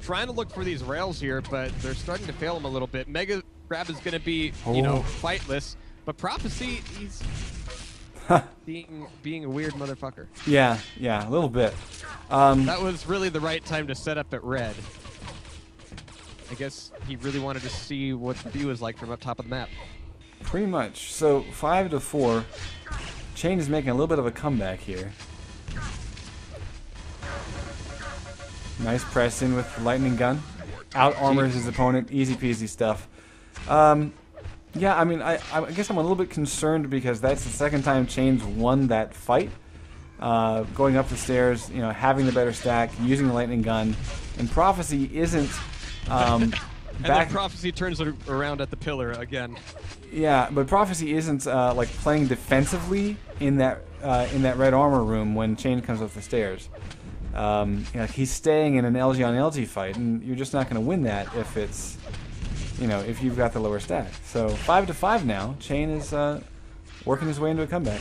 Trying to look for these rails here, but they're starting to fail him a little bit. Mega grab is going to be, fightless. But Prophecy, he's being a weird motherfucker. Yeah, a little bit. That was really the right time to set up at red. I guess he really wanted to see what the view is like from up top of the map. Pretty much. So 5-4. Chain is making a little bit of a comeback here. Nice press in with the lightning gun. Out armors his opponent. Easy peasy stuff. Yeah, I mean, I guess I'm a little bit concerned because that's the second time Chain's won that fight. Going up the stairs, having the better stack, using the lightning gun, and Prophecy isn't And then Prophecy turns it around at the pillar again. Yeah, but Prophecy isn't like playing defensively in that red armor room when Chain comes up the stairs. He's staying in an LG on LG fight, and you're just not going to win that if it's, if you've got the lower stack. So 5-5 now. Chain is working his way into a comeback.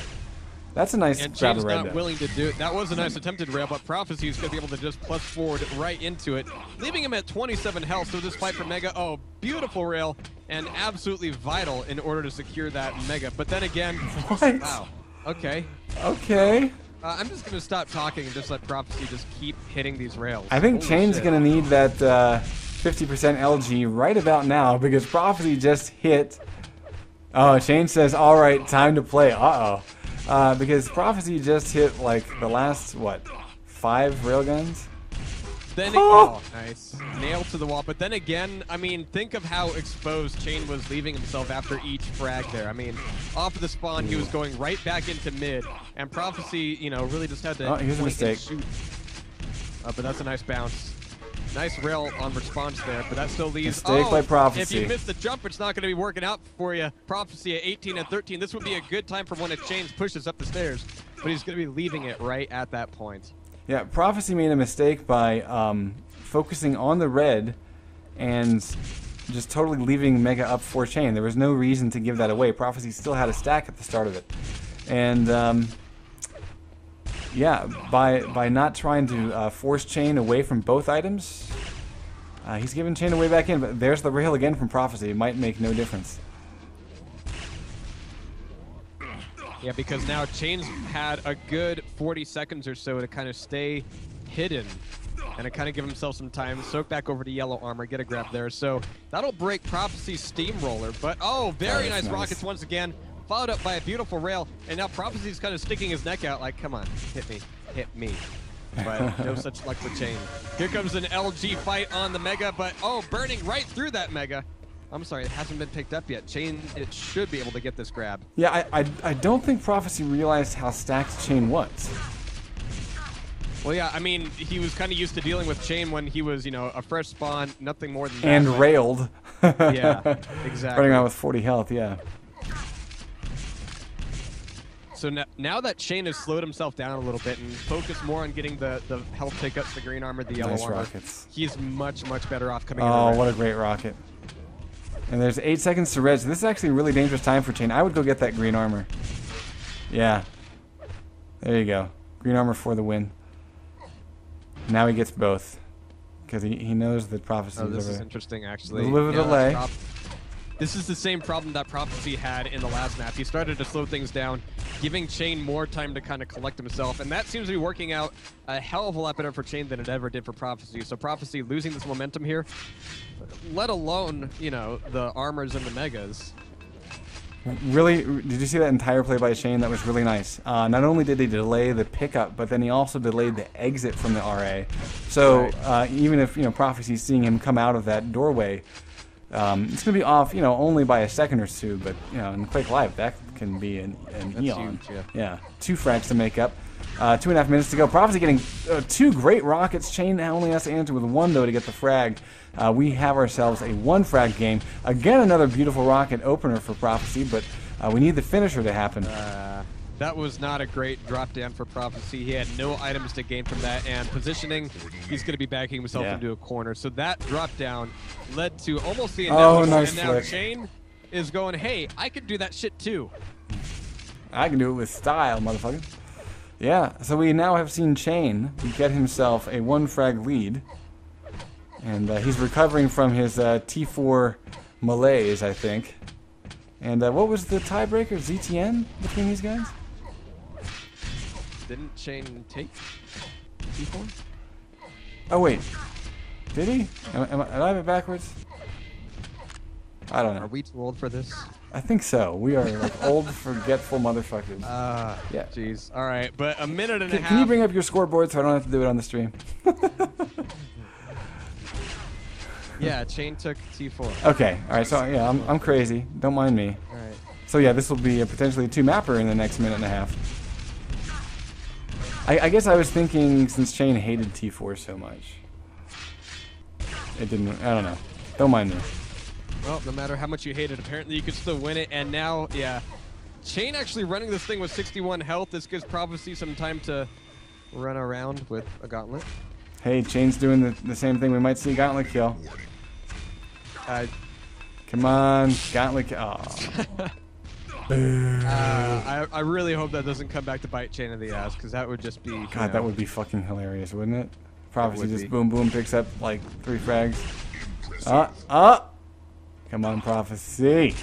That's a nice and grab Chain's of red. not willing to do it. That was a nice attempted rail, but Prophecy is going to be able to just plus forward right into it, leaving him at 27 health. So this fight for Mega, beautiful rail, and absolutely vital in order to secure that Mega. But then again, what? Wow. Okay. Okay. I'm just going to stop talking and just let Prophecy just keep hitting these rails. I think Holy Chain's shit. going to need that 50% LG right about now because Prophecy just hit. Oh, Chain says, all right, time to play. Uh-oh. Because Prophecy just hit, like, the last, 5 railguns? Then nice. Nailed to the wall. But then again, I mean, think of how exposed Chain was leaving himself after each frag there. I mean, off of the spawn, he was going right back into mid. And Prophecy, really just had to here's a mistake. shoot. But that's a nice bounce. Nice rail on response there, but that still leaves... Mistake by Prophecy. If you miss the jump, it's not going to be working out for you. Prophecy at 18 and 13. This would be a good time for one of Chain's pushes up the stairs, but he's going to be leaving it right at that point. Yeah, Prophecy made a mistake by focusing on the red and just totally leaving Mega up for Chain. There was no reason to give that away. Prophecy still had a stack at the start of it. And... yeah, by not trying to force Chain away from both items, he's giving Chain away back in, but there's the rail again from Prophecy. It might make no difference. Yeah, because now Chain's had a good 40 seconds or so to kind of stay hidden and to kind of give himself some time, soak back over to yellow armor, get a grab there. So that'll break Prophecy's steamroller, but very nice rockets once again. Followed up by a beautiful rail, and now Prophecy's kind of sticking his neck out like, come on, hit me. But no such luck with Chain. Here comes an LG fight on the Mega, but burning right through that Mega. I'm sorry, it hasn't been picked up yet. Chain, it should be able to get this grab. Yeah, I don't think Prophecy realized how stacked Chain was. Well, yeah, I mean, he was kind of used to dealing with Chain when he was, a fresh spawn, nothing more than that. And railed. Yeah, exactly. Running around with 40 health, yeah. So now that Chain has slowed himself down a little bit and focused more on getting the health pickups, the green armor, the yellow armor, rockets. He's much better off coming in. Oh, what a great rocket. And there's 8 seconds to red, so this is actually a really dangerous time for Chain. I would go get that green armor. Yeah. There you go. Green armor for the win. Now he gets both. Because he knows that Prophecy is over this there. is interesting, actually. A little bit of delay. This is the same problem that Prophecy had in the last map. He started to slow things down, giving Chain more time to kind of collect himself, and that seems to be working out a hell of a lot better for Chain than it ever did for Prophecy. So Prophecy losing this momentum here, let alone, the armors and the megas. Really, did you see that entire play by Chain? That was really nice. Not only did he delay the pickup, but then he also delayed the exit from the RA. So even if Prophecy's seeing him come out of that doorway, it's going to be off, only by a second or two, but, in Quake Live, that can be an eon. Huge, yeah. 2 frags to make up. 2.5 minutes to go. Prophecy getting 2 great rockets. Chain only has to answer with 1, though, to get the frag. We have ourselves a 1 frag game. Again, another beautiful rocket opener for Prophecy, but we need the finisher to happen. That was not a great drop down for Prophecy. He had no items to gain from that, and positioning, he's going to be backing himself into a corner. So that drop down led to almost the inevitable, nice and now flick. Chain is going, hey, I could do that shit too. I can do it with style, motherfucker. Yeah, so we now have seen Chain get himself a 1 frag lead. And he's recovering from his T4 malaise, I think. And what was the tiebreaker? ZTN between these guys? Didn't Chain take T4? Oh, wait. Did he? Am I have it backwards? I don't know. Are we too old for this? I think so. We are like old, forgetful motherfuckers. Yeah. Jeez. All right, but a minute and a half. Can you bring up your scoreboard so I don't have to do it on the stream? Yeah, Chain took T4. Okay. All right. So yeah, I'm crazy. Don't mind me. All right. So yeah, this will be a potentially 2-mapper in the next minute and a half. I guess I was thinking since Chain hated T4 so much, it didn't. I don't know. Don't mind me. Well, no matter how much you hate it, apparently you can still win it. And now, yeah, Chain actually running this thing with 61 health. This gives Prophecy some time to run around with a gauntlet. Hey, Chain's doing the same thing. We might see Gauntlet kill. Come on, Gauntlet kill. Oh. I really hope that doesn't come back to bite Chain in the ass, because that would just be... God, that would be fucking hilarious, wouldn't it? Prophecy just boom boom picks up like 3 frags. Come on, Prophecy.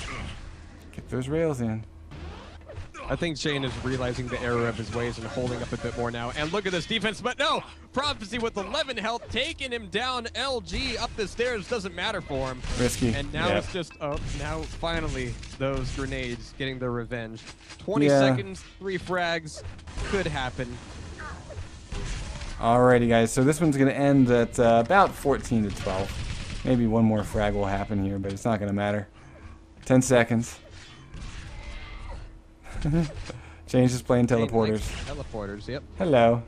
Get those rails in. I think Chain is realizing the error of his ways and holding up a bit more now. And look at this defense, but no! Prophecy with 11 health, taking him down. LG up the stairs, doesn't matter for him. Risky. And now yeah. it's just, now finally those grenades getting their revenge. 20 Yeah. seconds, 3 frags, could happen. Alrighty, guys. So this one's going to end at about 14 to 12. Maybe one more frag will happen here, but it's not going to matter. 10 seconds. Change is playing teleporters. Teleporters, yep. Hello.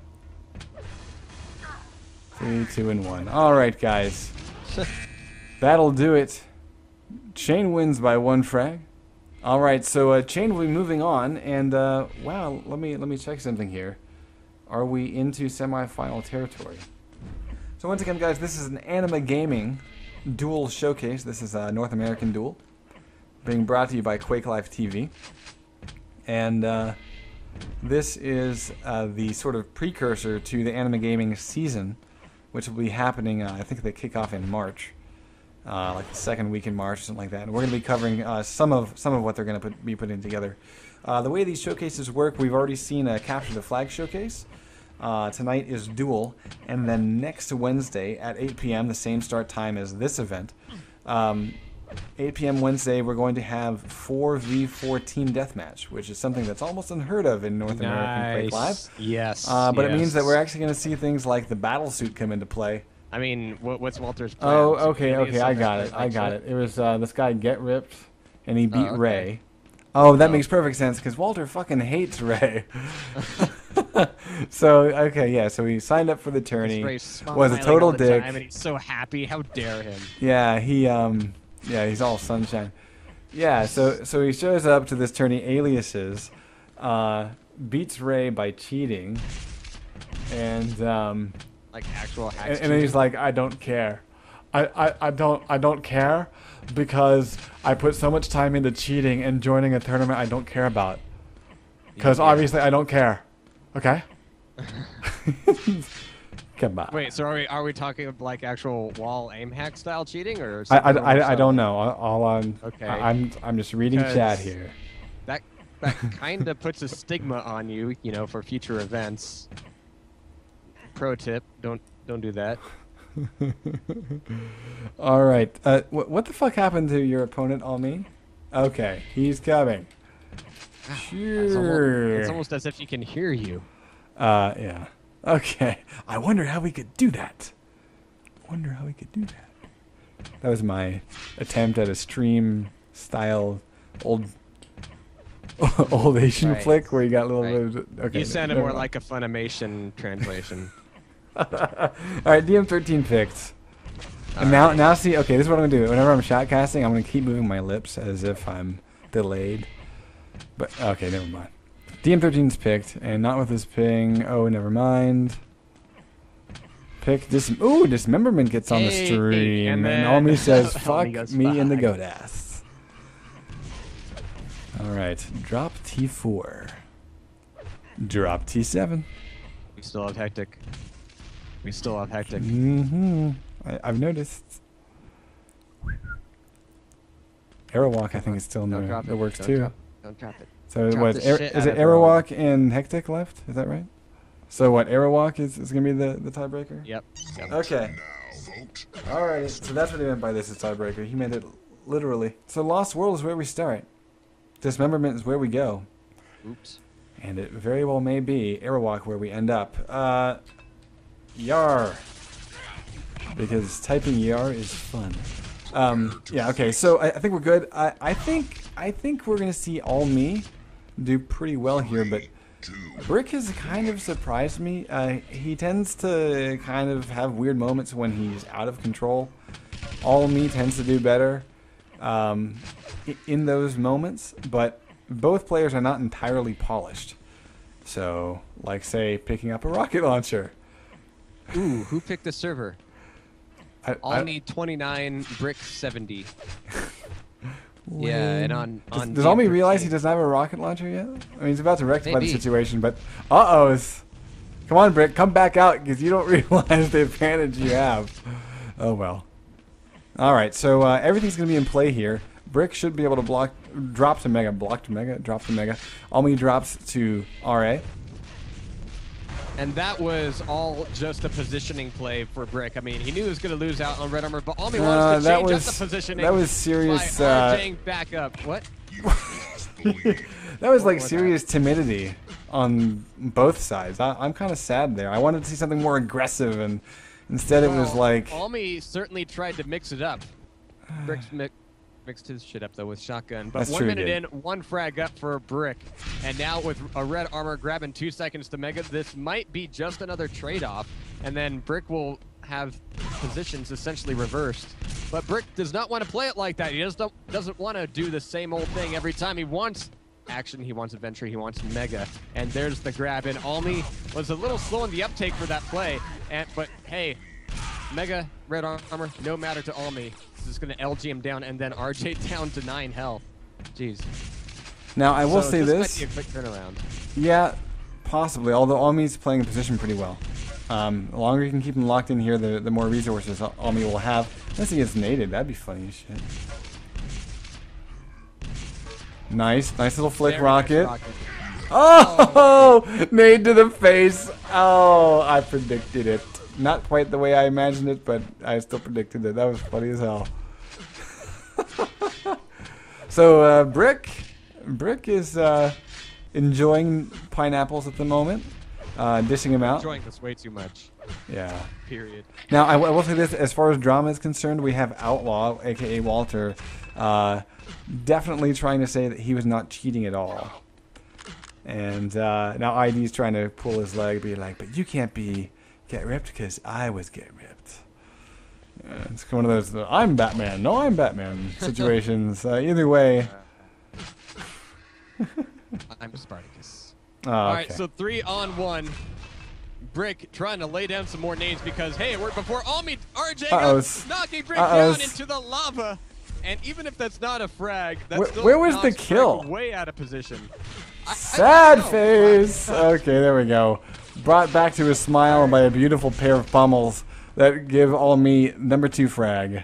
3, 2, and 1. Alright, guys. That'll do it. Chain wins by 1 frag. Alright, so Chain will be moving on, and wow, let me check something here. Are we into semifinal territory? So once again, guys, this is an Anima Gaming Duel showcase. This is a North American Duel, being brought to you by Quake Live TV. And this is the sort of precursor to the Anima Gaming season, which will be happening, I think they kick off in March, like the 2nd week in March or something like that. And we're going to be covering some of what they're going to be putting together. The way these showcases work, we've already seen a Capture the Flag showcase. Tonight is Duel, and then next Wednesday at 8 p.m., the same start time as this event, 8 p.m. Wednesday, we're going to have 4v4 team deathmatch, which is something that's almost unheard of in North American Quake Live. Yes. But it means that we're actually going to see things like the battle suit come into play. I mean, what's Walter's plan? Oh, okay, I got it. It was this guy Get Ripped, and he beat okay. Ray. Oh, that makes perfect sense, because Walter fucking hates Ray. So, okay, yeah, so he signed up for the tourney, was a total dick. And he's so happy, how dare him. Yeah, yeah, he's all sunshine. Yeah, so he shows up to this tourney, Aliases, beats Ray by cheating, and like actual hacks. and then he's like, I don't care. I don't care because I put so much time into cheating and joining a tournament I don't care about. Because obviously I don't care. Okay? Come on. Wait, so are we talking like actual wall aim hack style cheating or? I don't know. All on. Okay. I'm just reading chat here. That kind of puts a stigma on you, you know, for future events. Pro tip: don't do that. All right. What the fuck happened to your opponent, Almin? Okay, he's coming. Sure. It's almost as if he can hear you. Yeah. Okay. I wonder how we could do that. That was my attempt at a stream style old Asian flick where you got a little bit of, okay. You sounded more like a Funimation translation. Alright, DM13 picked. And now see, okay, this is what I'm gonna do. Whenever I'm shot casting, I'm gonna keep moving my lips as if I'm delayed. But okay, never mind. DM13's picked, and not with this ping. Oh, never mind. Pick this. Ooh, dismemberment gets on the stream, and Almi says, "Fuck me in the goat ass." All right, drop T4. Drop T7. We still have hectic. Mm-hmm. I've noticed. Aerowalk, I think, is still in there. It works too. Don't drop it. So what? Is it Aerowalk and Hectic left? Is that right? So what? Aerowalk is gonna be the tiebreaker. Yep. Okay. Alright. So that's what he meant by this is tiebreaker. He meant it literally. So Lost World is where we start. Dismemberment is where we go. Oops. And it very well may be Aerowalk where we end up. Yar. Because typing Yar is fun. Yeah. Okay. So I think we're good. I think we're gonna see All Me do pretty well here, but Brick has kind of surprised me. He tends to kind of have weird moments when he's out of control. All Me tends to do better in those moments, but both players are not entirely polished. So, like, say, picking up a rocket launcher. Ooh, who picked the server? All Me 29, Brick 70. Yeah, and on does All Me DM13 realize he doesn't have a rocket launcher yet? I mean, he's about to rectify Maybe. the situation, but come on, Brick, come back out because you don't realize the advantage you have. Oh well. All right, so everything's gonna be in play here. Brick should be able to drop to Mega, drop to Mega. All Me drops to RA. And that was all just a positioning play for Brick. I mean, he knew he was going to lose out on Red Armor, but all he wants to change up the positioning. That was serious. By RJing back up. What? That was like serious timidity on both sides. I'm kind of sad there. I wanted to see something more aggressive, and instead it was like. Almi certainly tried to mix it up. Brick's mixed his shit up though with shotgun. But That's 1 true, minute he in, did. 1 frag up for Brick. And now with a Red Armor grabbing 2 seconds to Mega, this might be just another trade-off. And then Brick will have positions essentially reversed. But Brick does not want to play it like that. He doesn't want to do the same old thing every time. He wants action, he wants adventure, he wants Mega. And there's the grab. And Almi was a little slow in the uptake for that play. But hey, Mega, Red Armor, no matter to Almi. This is going to LG him down, and then RJ down to 9 health. Jeez. Now I will say this this. might be a quick turnaround. Yeah, possibly. Although Almi's playing the position pretty well. The longer you can keep him locked in here, the more resources Almi will have. Unless he gets naded, that'd be funny as shit. Nice little flick Very rocket. nice rocket. Oh, nade to the face. Oh, I predicted it. Not quite the way I imagined it, but I still predicted it. That was funny as hell. So Brick is enjoying pineapples at the moment, dishing him out. Enjoying this way too much. Yeah. Period. Now I will say this: as far as drama is concerned, we have Outlaw, aka Walter, definitely trying to say that he was not cheating at all. And now ID's trying to pull his leg, be like, "But you can't get ripped because I was get ripped." It's one of those I'm Batman, no I'm Batman situations. Either way. I'm Spartacus. Oh, All right, okay. so 3-on-1. Brick trying to lay down some more nades because, hey, it worked before Almi. RJ got knocking Brick down into the lava. And even if that's not a frag, that's still where was the knocks kill? Brick way out of position. Sad face. Okay, there we go. Brought back to a smile by a beautiful pair of pummels that give all me number 2 frag.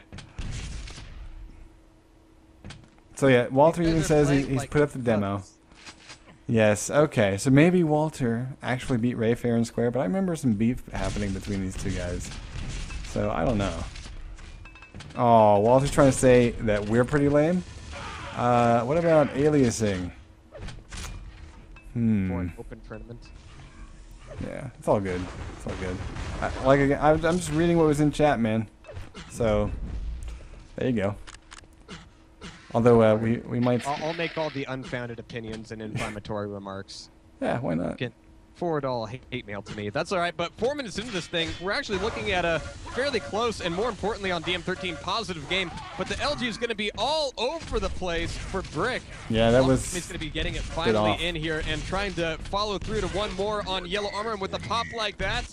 So yeah, Walter even says he's put up the demo. Yes, okay. So maybe Walter actually beat Ray fair and square, but I remember some beef happening between these two guys. So I don't know. Oh, Walter's trying to say that we're pretty lame? What about aliasing? For an open tournament. Yeah, it's all good. It's all good. I'm just reading what was in chat, man. So, there you go. Although we might. I'll make all the unfounded opinions and inflammatory remarks. Yeah, why not? Forward all hate mail to me. That's all right, but 4 minutes into this thing, we're actually looking at a fairly close and more importantly on DM13 positive game, but the LG is going to be all over the place for Brick. Yeah, that was. He's going to be getting it finally in here and trying to follow through to one more on Yellow Armor, and with a pop like that,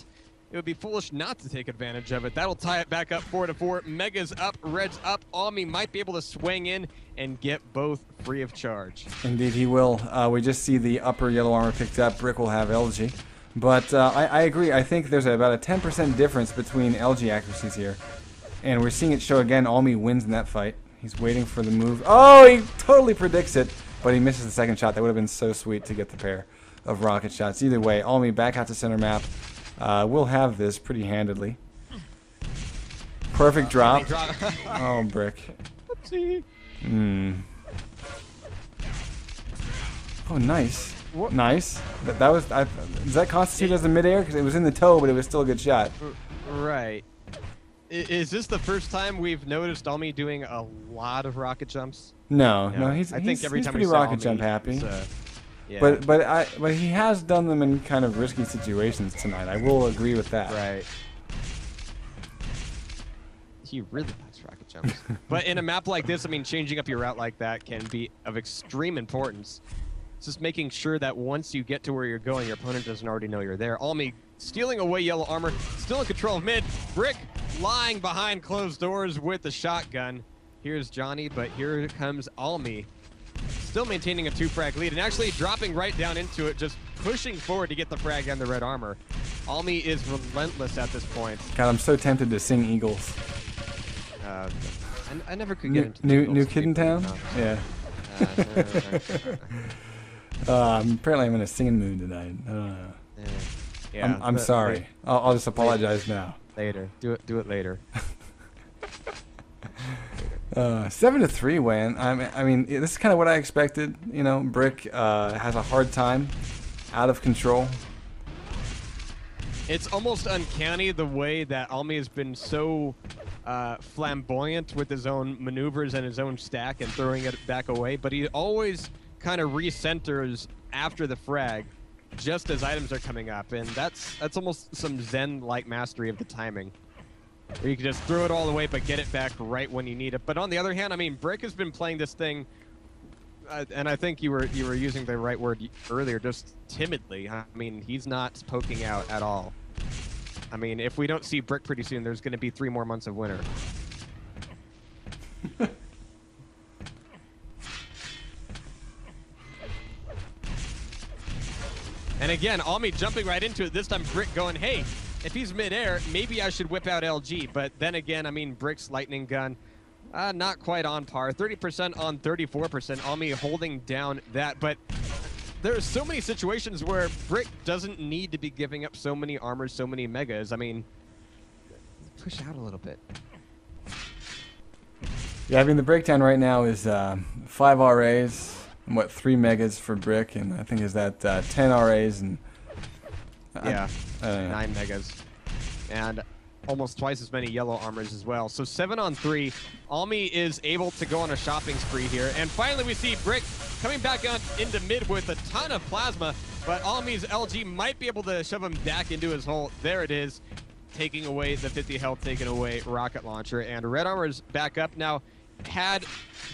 it would be foolish not to take advantage of it. That'll tie it back up 4-4. Mega's up, Red's up. Almi might be able to swing in and get both free of charge. Indeed, he will. We just see the upper Yellow Armor picked up. Brick will have LG. But I agree. I think there's about a 10% difference between LG accuracies here. And we're seeing it show again. Almi wins in that fight. He's waiting for the move. Oh, he totally predicts it. But he misses the second shot. That would have been so sweet to get the pair of rocket shots. Either way, Almi back out to center map. We'll have this pretty handedly. Perfect drop. Oh, Brick. Oopsie. Oh, nice. Nice. That was. Does that constitute as a midair? Because it was in the toe, but it was still a good shot. Right. Is this the first time we've noticed Almi doing a lot of rocket jumps? No, I think every he's time pretty we saw rocket Almi, jump happy. Yeah. But he has done them in kind of risky situations tonight. I will agree with that. Right. he really likes rocket jumps. But in a map like this, I mean, changing up your route like that can be of extreme importance. It's just making sure that once you get to where you're going, your opponent doesn't already know you're there. Almi stealing away yellow armor, still in control of mid. Brick lying behind closed doors with the shotgun. Here's Johnny, but here comes Almi. Still maintaining a 2-frag lead and actually dropping right down into it, just pushing forward to get the frag and the red armor. Almi is relentless at this point. God, I'm so tempted to sing Eagles. I never could get into New Kid in Town? Yeah. Apparently I'm in a singing mood tonight. Yeah, I'm sorry. I'll just apologize now. Later. Do it later. 7-3 win. I mean, this is kind of what I expected. You know, Brick has a hard time, out of control. It's almost uncanny the way that Almi has been so flamboyant with his own maneuvers and his own stack and throwing it back away, but he always kind of recenters after the frag, just as items are coming up, and that's almost some Zen-like mastery of the timing. Where you can just throw it all away, but get it back right when you need it. But on the other hand, I mean, Brick has been playing this thing, and I think you were using the right word earlier, just timidly. I mean, he's not poking out at all. I mean, if we don't see Brick pretty soon, there's going to be 3 more months of winter. And again, Almi jumping right into it. This time, Brick going, hey, if he's midair, maybe I should whip out LG. But then again, I mean, Brick's lightning gun, not quite on par. 30% on 34%. Almi holding down that. But there are so many situations where Brick doesn't need to be giving up so many armors, so many megas. I mean, push out a little bit. Yeah, I mean, the breakdown right now is 5 RAs and, 3 megas for Brick. And I think is that 10 RAs and... Yeah, 9 megas. And almost twice as many yellow armors as well. So 7 on 3. Almi is able to go on a shopping spree here. And finally we see Brick coming back on into mid with a ton of plasma. But Almi's LG might be able to shove him back into his hole. There it is. Taking away the 50 health, taking away rocket launcher. And red armor's back up now. Had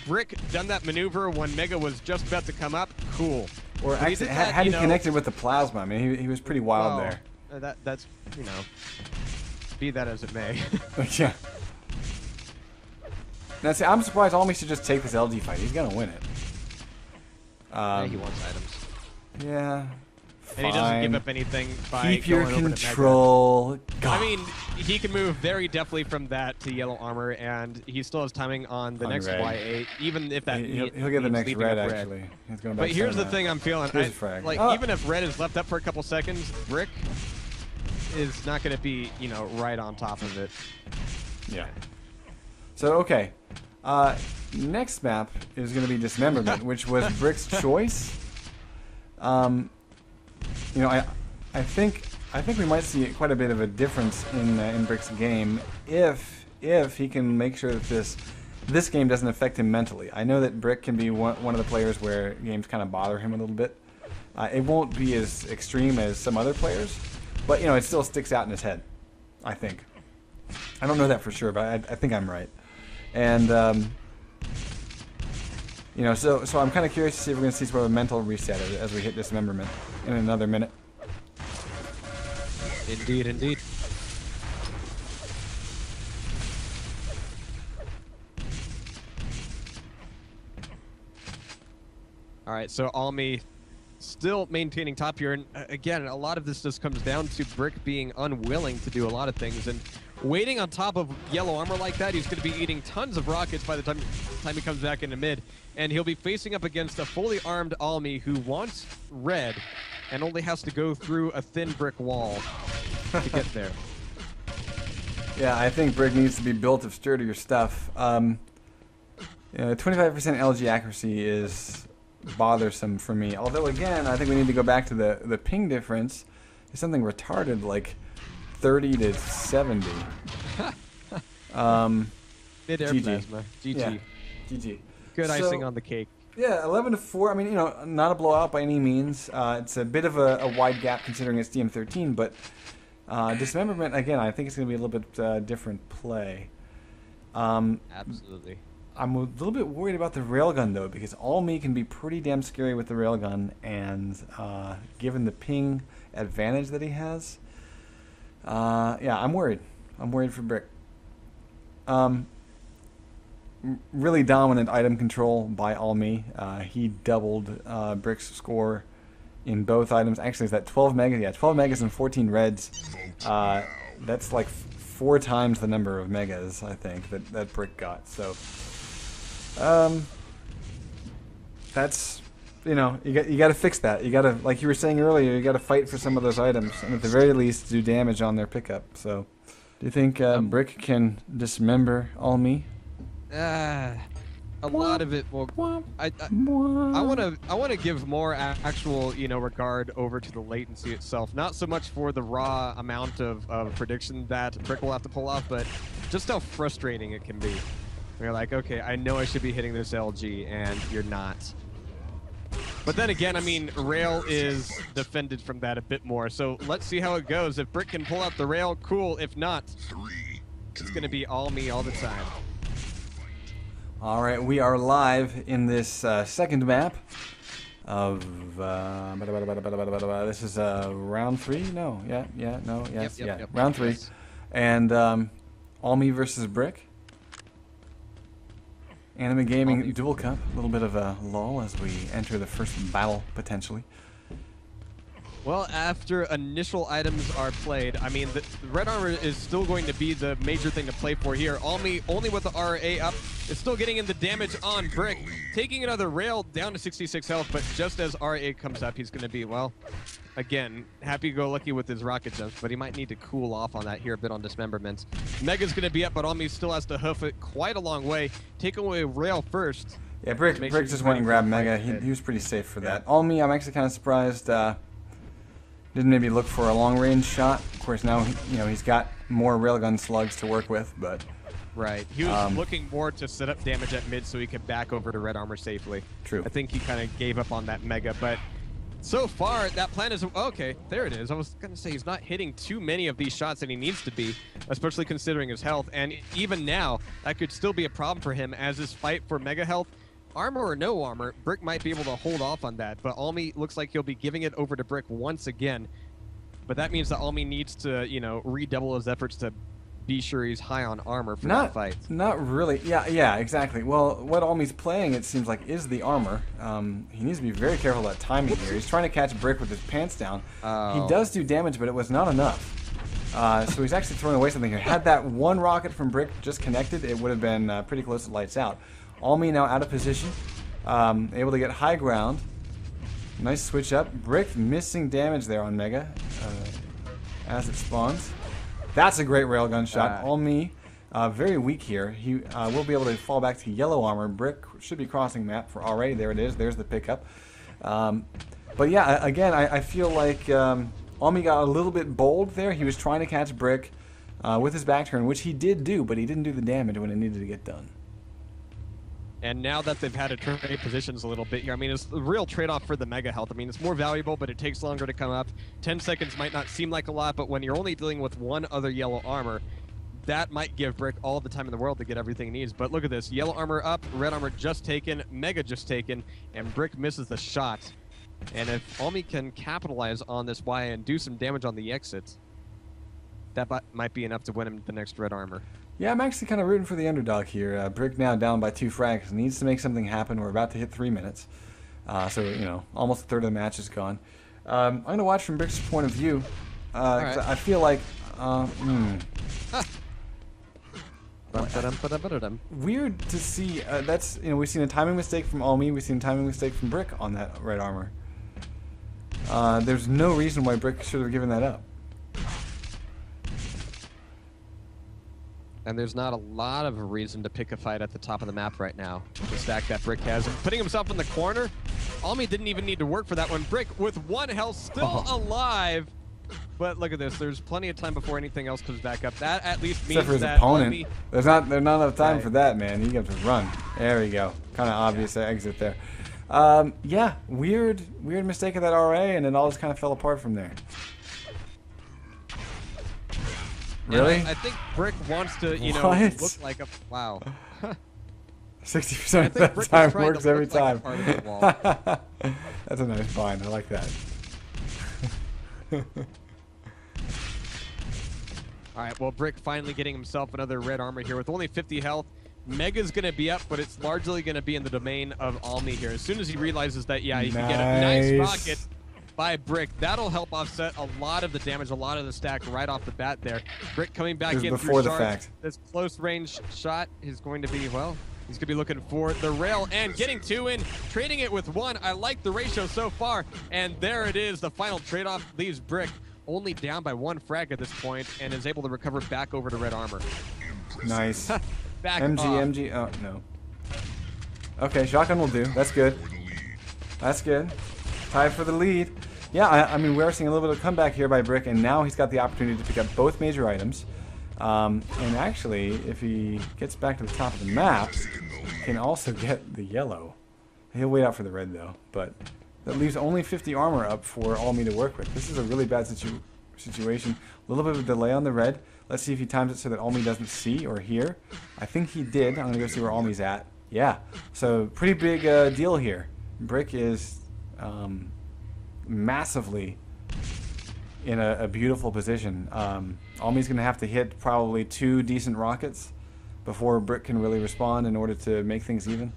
Brick done that maneuver when Mega was just about to come up, cool. Or actually, had he connected with the plasma? I mean, he was pretty wild there. That's, you know, be that as it may. Yeah. Now, see, I'm surprised Almi should just take this LG fight. He's gonna win it. Yeah, he wants items. Yeah. And he doesn't give up anything by Keep your going over to control. Mega. I mean, he can move very deftly from that to yellow armor, and he still has timing on the next red. Y8, even if that He'll get the next red, actually. He's going back but here's the thing I'm feeling. Even if red is left up for a couple seconds, Brick is not going to be, you know, right on top of it. Yeah. So, okay. Next map is going to be Dismemberment, which was Brick's choice. You know, I think we might see quite a bit of a difference in Brick's game if he can make sure that this game doesn't affect him mentally. I know that Brick can be one of the players where games kind of bother him a little bit. It won't be as extreme as some other players, but you know, it still sticks out in his head. I think. I don't know that for sure, but I think I'm right. And you know, so I'm kind of curious to see if we're going to see sort of a mental reset as we hit Dismemberment in another minute. Indeed, indeed. All right, so Almi still maintaining top here, and again, a lot of this just comes down to Brick being unwilling to do a lot of things, and waiting on top of yellow armor like that, he's going to be eating tons of rockets by the time he comes back into mid, and he'll be facing up against a fully armed Almi who wants red and only has to go through a thin brick wall to get there. Yeah, I think Brick needs to be built of sturdier stuff. 25% LG accuracy is bothersome for me. Although, again, I think we need to go back to the ping difference. It's something retarded, like 30 to 70. Mid-air GG. plasma. GG. Yeah. GG. Good icing on the cake. Yeah, 11-4. I mean, you know, not a blowout by any means. It's a bit of a wide gap considering it's DM13, but Dismemberment, again, I think it's going to be a little bit different play. Absolutely. I'm a little bit worried about the railgun though, because all me can be pretty damn scary with the railgun, and given the ping advantage that he has, yeah, I'm worried. I'm worried for Brick. Really dominant item control by all me. He doubled Brick's score in both items. Actually, is that 12 megas? Yeah, 12 megas and 14 reds. That's like 4 times the number of megas, I think, that Brick got. So. That's, you know, you got to fix that. You got to, like you were saying earlier, you got to fight for some of those items, and at the very least, do damage on their pickup. So, do you think Brick can dismember all me? A lot of it will. I want to give more actual, you know, regard over to the latency itself. Not so much for the raw amount of prediction that Brick will have to pull off, but just how frustrating it can be. You're like, okay, I know I should be hitting this LG, and you're not. But then again, I mean, Rail is defended from that a bit more, so let's see how it goes. If Brick can pull out the Rail, cool. If not, it's going to be all me all the time. All right, we are live in this second map of... this is round 3? No, yeah. Round 3. Yes. And all me versus Brick. Anima Gaming Duel Cup, a little bit of a lull as we enter the first battle, potentially. Well, after initial items are played, I mean, the red armor is still going to be the major thing to play for here. Almi, only with the RA up, is still getting in the damage on Brick, taking another rail down to 66 health, but just as RA comes up, he's going to be, well, again, happy-go-lucky with his rocket jumps, but he might need to cool off on that here a bit on dismemberment. Mega's going to be up, but Almi still has to hoof it quite a long way. Take away rail first. Yeah, Brick just went and grabbed Mega. He was pretty safe for that. Almi, I'm actually kind of surprised. Didn't maybe look for a long-range shot. Of course, now he's got more railgun slugs to work with, but right. He was looking more to set up damage at mid so he could back over to red armor safely. True. I think he kind of gave up on that Mega, but so far that plan is okay. There it is. I was gonna say he's not hitting too many of these shots that he needs to be, especially considering his health. And even now, that could still be a problem for him as his fight for Mega health. Armor or no armor, Brick might be able to hold off on that, but Almi looks like he'll be giving it over to Brick once again. But that means that Almi needs to, you know, redouble his efforts to be sure he's high on armor for that fight. Not really. Yeah, exactly. Well, what Almi's playing, it seems like, is the armor. He needs to be very careful about timing here. He's trying to catch Brick with his pants down. He does do damage, but it was not enough. So he's actually throwing away something here. Had that one rocket from Brick just connected, it would have been pretty close to lights out. Almi now out of position, able to get high ground. Nice switch up. Brick missing damage there on Mega as it spawns. That's a great railgun shot. Almi very weak here. He will be able to fall back to yellow armor. Brick should be crossing map for already. There it is. There's the pickup. But yeah, again, I feel like Almi got a little bit bold there. He was trying to catch Brick with his back turn, which he did do, but he didn't do the damage when it needed to get done. And now that they've had to trade positions a little bit here, I mean, it's a real trade-off for the Mega health. I mean, it's more valuable, but it takes longer to come up. 10 seconds might not seem like a lot, but when you're only dealing with one other yellow armor, that might give Brick all the time in the world to get everything he needs. But look at this. Yellow armor up, red armor just taken, Mega just taken, and Brick misses the shot. And if Almi can capitalize on this Y and do some damage on the exit, that might be enough to win him the next red armor. Yeah, I'm actually kind of rooting for the underdog here. Brick now down by 2 frags. Needs to make something happen. We're about to hit 3 minutes. So, you know, almost a third of the match is gone. I'm going to watch from Brick's point of view. Right. I feel like... Weird to see. That's, you know, we've seen a timing mistake from Almi. We've seen a timing mistake from Brick on that red armor. There's no reason why Brick should have given that up. And there's not a lot of a reason to pick a fight at the top of the map right now. The stack that Brick has. And putting himself in the corner, Almi didn't even need to work for that one. Brick, with 1 health, still alive. But look at this. There's plenty of time before anything else comes back up. That at least means except for his that opponent. Almi... There's not enough time for that, man. You have to run. There we go. Kind of obvious exit there. Yeah, weird mistake of that RA, and it all just kind of fell apart from there. Really? I think Brick wants to, What? look like a wow. 60% of think that Brick is time trying to works every look like a time. part of the wall. That's a nice find. I like that. All right, well, Brick finally getting himself another red armor here with only 50 health. Mega's going to be up, but it's largely going to be in the domain of Almi here. As soon as he realizes that, yeah, he can get a nice rocket by Brick, that'll help offset a lot of the damage, a lot of the stack right off the bat there. Brick coming back in before through the shards. fact. This close range shot is going to be, well, he's going to be looking for the rail and getting 2 in, trading it with 1. I like the ratio so far, and there it is. The final trade-off leaves Brick only down by 1 frag at this point and is able to recover back over to red armor. Nice. Back MG, off. MG. Oh, no. Okay, shotgun will do. That's good. That's good. Tied for the lead. Yeah, I mean, we're seeing a little bit of comeback here by Brick, and now he's got the opportunity to pick up both major items. And actually, if he gets back to the top of the map, he can also get the yellow. He'll wait out for the red, though. But that leaves only 50 armor up for Almi to work with. This is a really bad situation. A little bit of a delay on the red. Let's see if he times it so that Almi doesn't see or hear. I think he did. I'm going to go see where Almi's at. Yeah. So pretty big deal here. Brick is massively in a beautiful position. Almi's going to have to hit probably 2 decent rockets before Brick can really respond in order to make things even.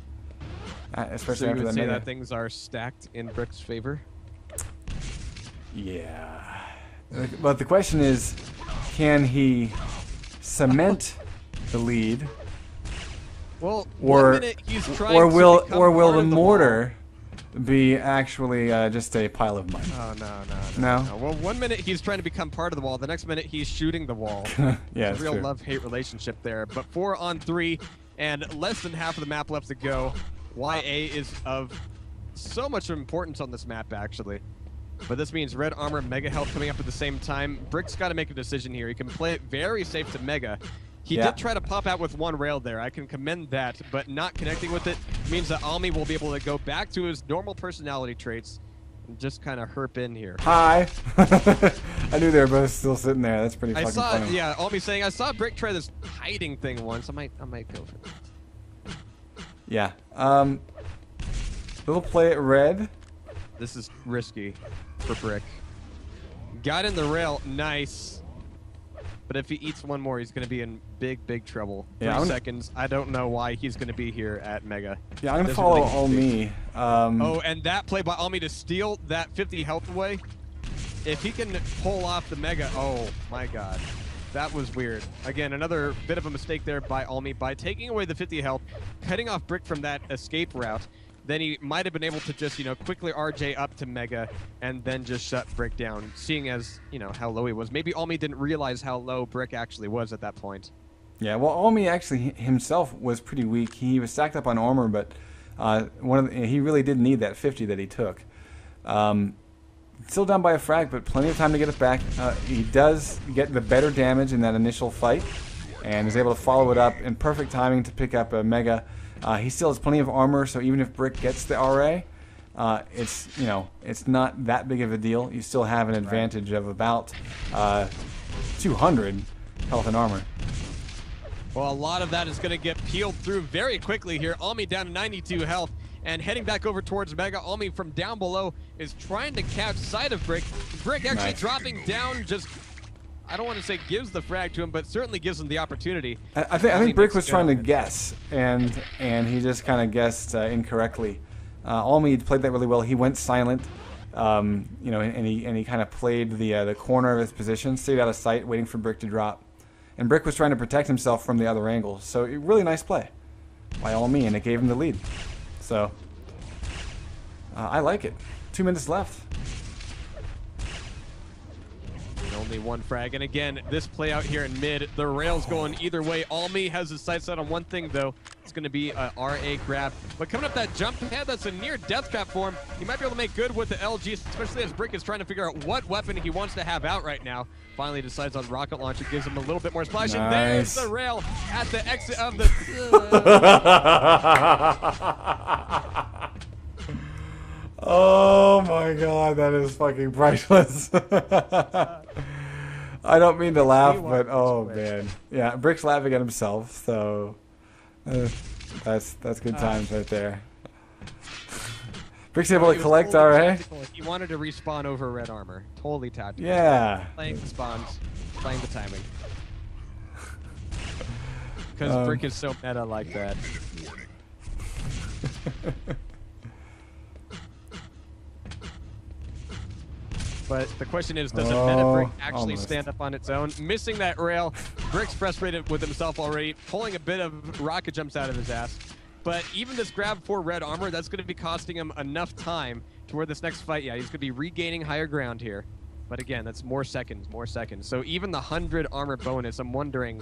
Especially So you after would that say mega. that things are stacked in Brick's favor? Yeah. But the question is, can he cement the lead, Well, or 1 minute he's trying or to will become or will part the of mortar be actually just a pile of money? wall. Oh, No? no. Well, 1 minute he's trying to become part of the wall. The next minute he's shooting the wall. Yeah, It's it's a real true. love-hate relationship there. But 4 on 3 and less than half of the map left to go. YA is of so much importance on this map, actually. But this means red armor, mega health coming up at the same time. Brick's got to make a decision here. He can play it very safe to mega. He Yeah. did try to pop out with 1 rail there. I can commend that, but not connecting with it means that Almi will be able to go back to his normal personality traits and just kind of herp in here. Hi. I knew they were both still sitting there. That's pretty I fucking saw, funny. yeah, Almi saying, I saw Brick try this hiding thing once. I might go for it. Yeah. Little play at red. This is risky for Brick. Got in the rail, nice. But if he eats 1 more, he's going to be in big trouble. Yeah, 3 seconds. I don't know why he's going to be here at Mega. Yeah, I'm gonna Doesn't follow really need to be. Almi. Oh, and that play by Almi to steal that 50 health away. If he can pull off the Mega, oh my god. That was weird. Again, another bit of a mistake there by Almi by taking away the 50 health, cutting off Brick from that escape route. Then he might have been able to just, quickly RJ up to Mega and then just shut Brick down, seeing as, how low he was. Maybe Almi didn't realize how low Brick actually was at that point. Yeah, well, Almi actually himself was pretty weak. He was stacked up on armor, but he really did need that 50 that he took. Still down by a frag, but plenty of time to get it back. He does get the better damage in that initial fight, and is able to follow it up in perfect timing to pick up a Mega. He still has plenty of armor, so even if Brick gets the RA, it's not that big of a deal. You still have an advantage of about 200 health and armor. Well, a lot of that is going to get peeled through very quickly here. Almi down to 92 health and heading back over towards Mega. Almi from down below is trying to catch sight of Brick. Brick actually Nice. dropping down, just, I don't want to say gives the frag to him, but certainly gives him the opportunity. I think Brick was trying to guess, and he just kind of guessed incorrectly. Almi played that really well. He went silent, and he kind of played the corner of his position, stayed out of sight, waiting for Brick to drop. And Brick was trying to protect himself from the other angle. So really nice play by Almi, and it gave him the lead. So I like it. 2 minutes left. And only 1 frag. And again, this play out here in mid, the rail's going either way. Almi has his sights set on one thing, though. It's going to be a RA grab. But coming up that jump pad, that's a near death trap for him. He might be able to make good with the LG, especially as Brick is trying to figure out what weapon he wants to have out right now. Finally decides on rocket launcher, gives him a little bit more splash. And there's the rail at the exit of the... Oh my god, that is fucking priceless. I don't mean to laugh, We want but this oh quick. man, yeah, Brick's laughing at himself. So that's good times right there. Brick's able It to was collect totally RA. tactical. He wanted to respawn over red armor. Totally tactical. Yeah. Playing the spawns, playing the timing. Because Brick is so meta like that. But the question is, does a meta Brick actually almost. stand up on its own? Missing that rail, Brick's frustrated with himself already, pulling a bit of rocket jumps out of his ass. But even this grab for red armor, that's going to be costing him enough time to where this next fight, yeah, he's going to be regaining higher ground here. But again, that's more seconds, more seconds. So even the 100 armor bonus, I'm wondering...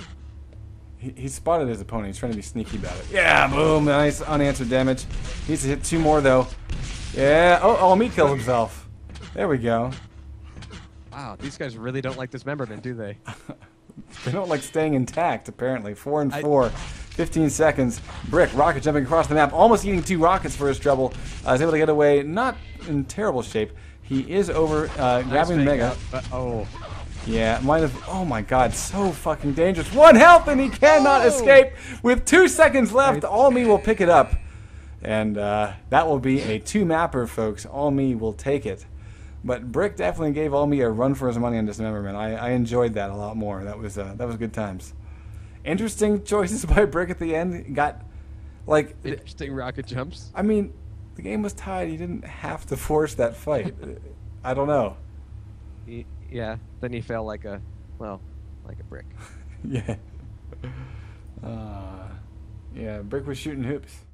He spotted his opponent. He's trying to be sneaky about it. Yeah, boom. Nice unanswered damage. Needs to hit 2 more, though. Yeah. Oh, me killed himself. There we go. Wow, these guys really don't like dismemberment, do they? They don't like staying intact, apparently. 4 and 4. 15 seconds. Brick, rocket jumping across the map, almost eating 2 rockets for his trouble. Is able to get away. Not in terrible shape. He is over, grabbing Mega. Oh. Yeah, might have. Oh my god, so fucking dangerous. 1 health and he cannot escape. With 2 seconds left, All Me will pick it up. And that will be a 2-mapper, folks. All Me will take it. But Brick definitely gave All Me a run for his money on Dismemberment. I enjoyed that a lot more. That was good times. Interesting choices by Brick at the end. Got, like... Interesting rocket jumps. I mean, the game was tied. He didn't have to force that fight. I don't know. Yeah, then he fell like a brick. Yeah. Yeah, Brick was shooting hoops.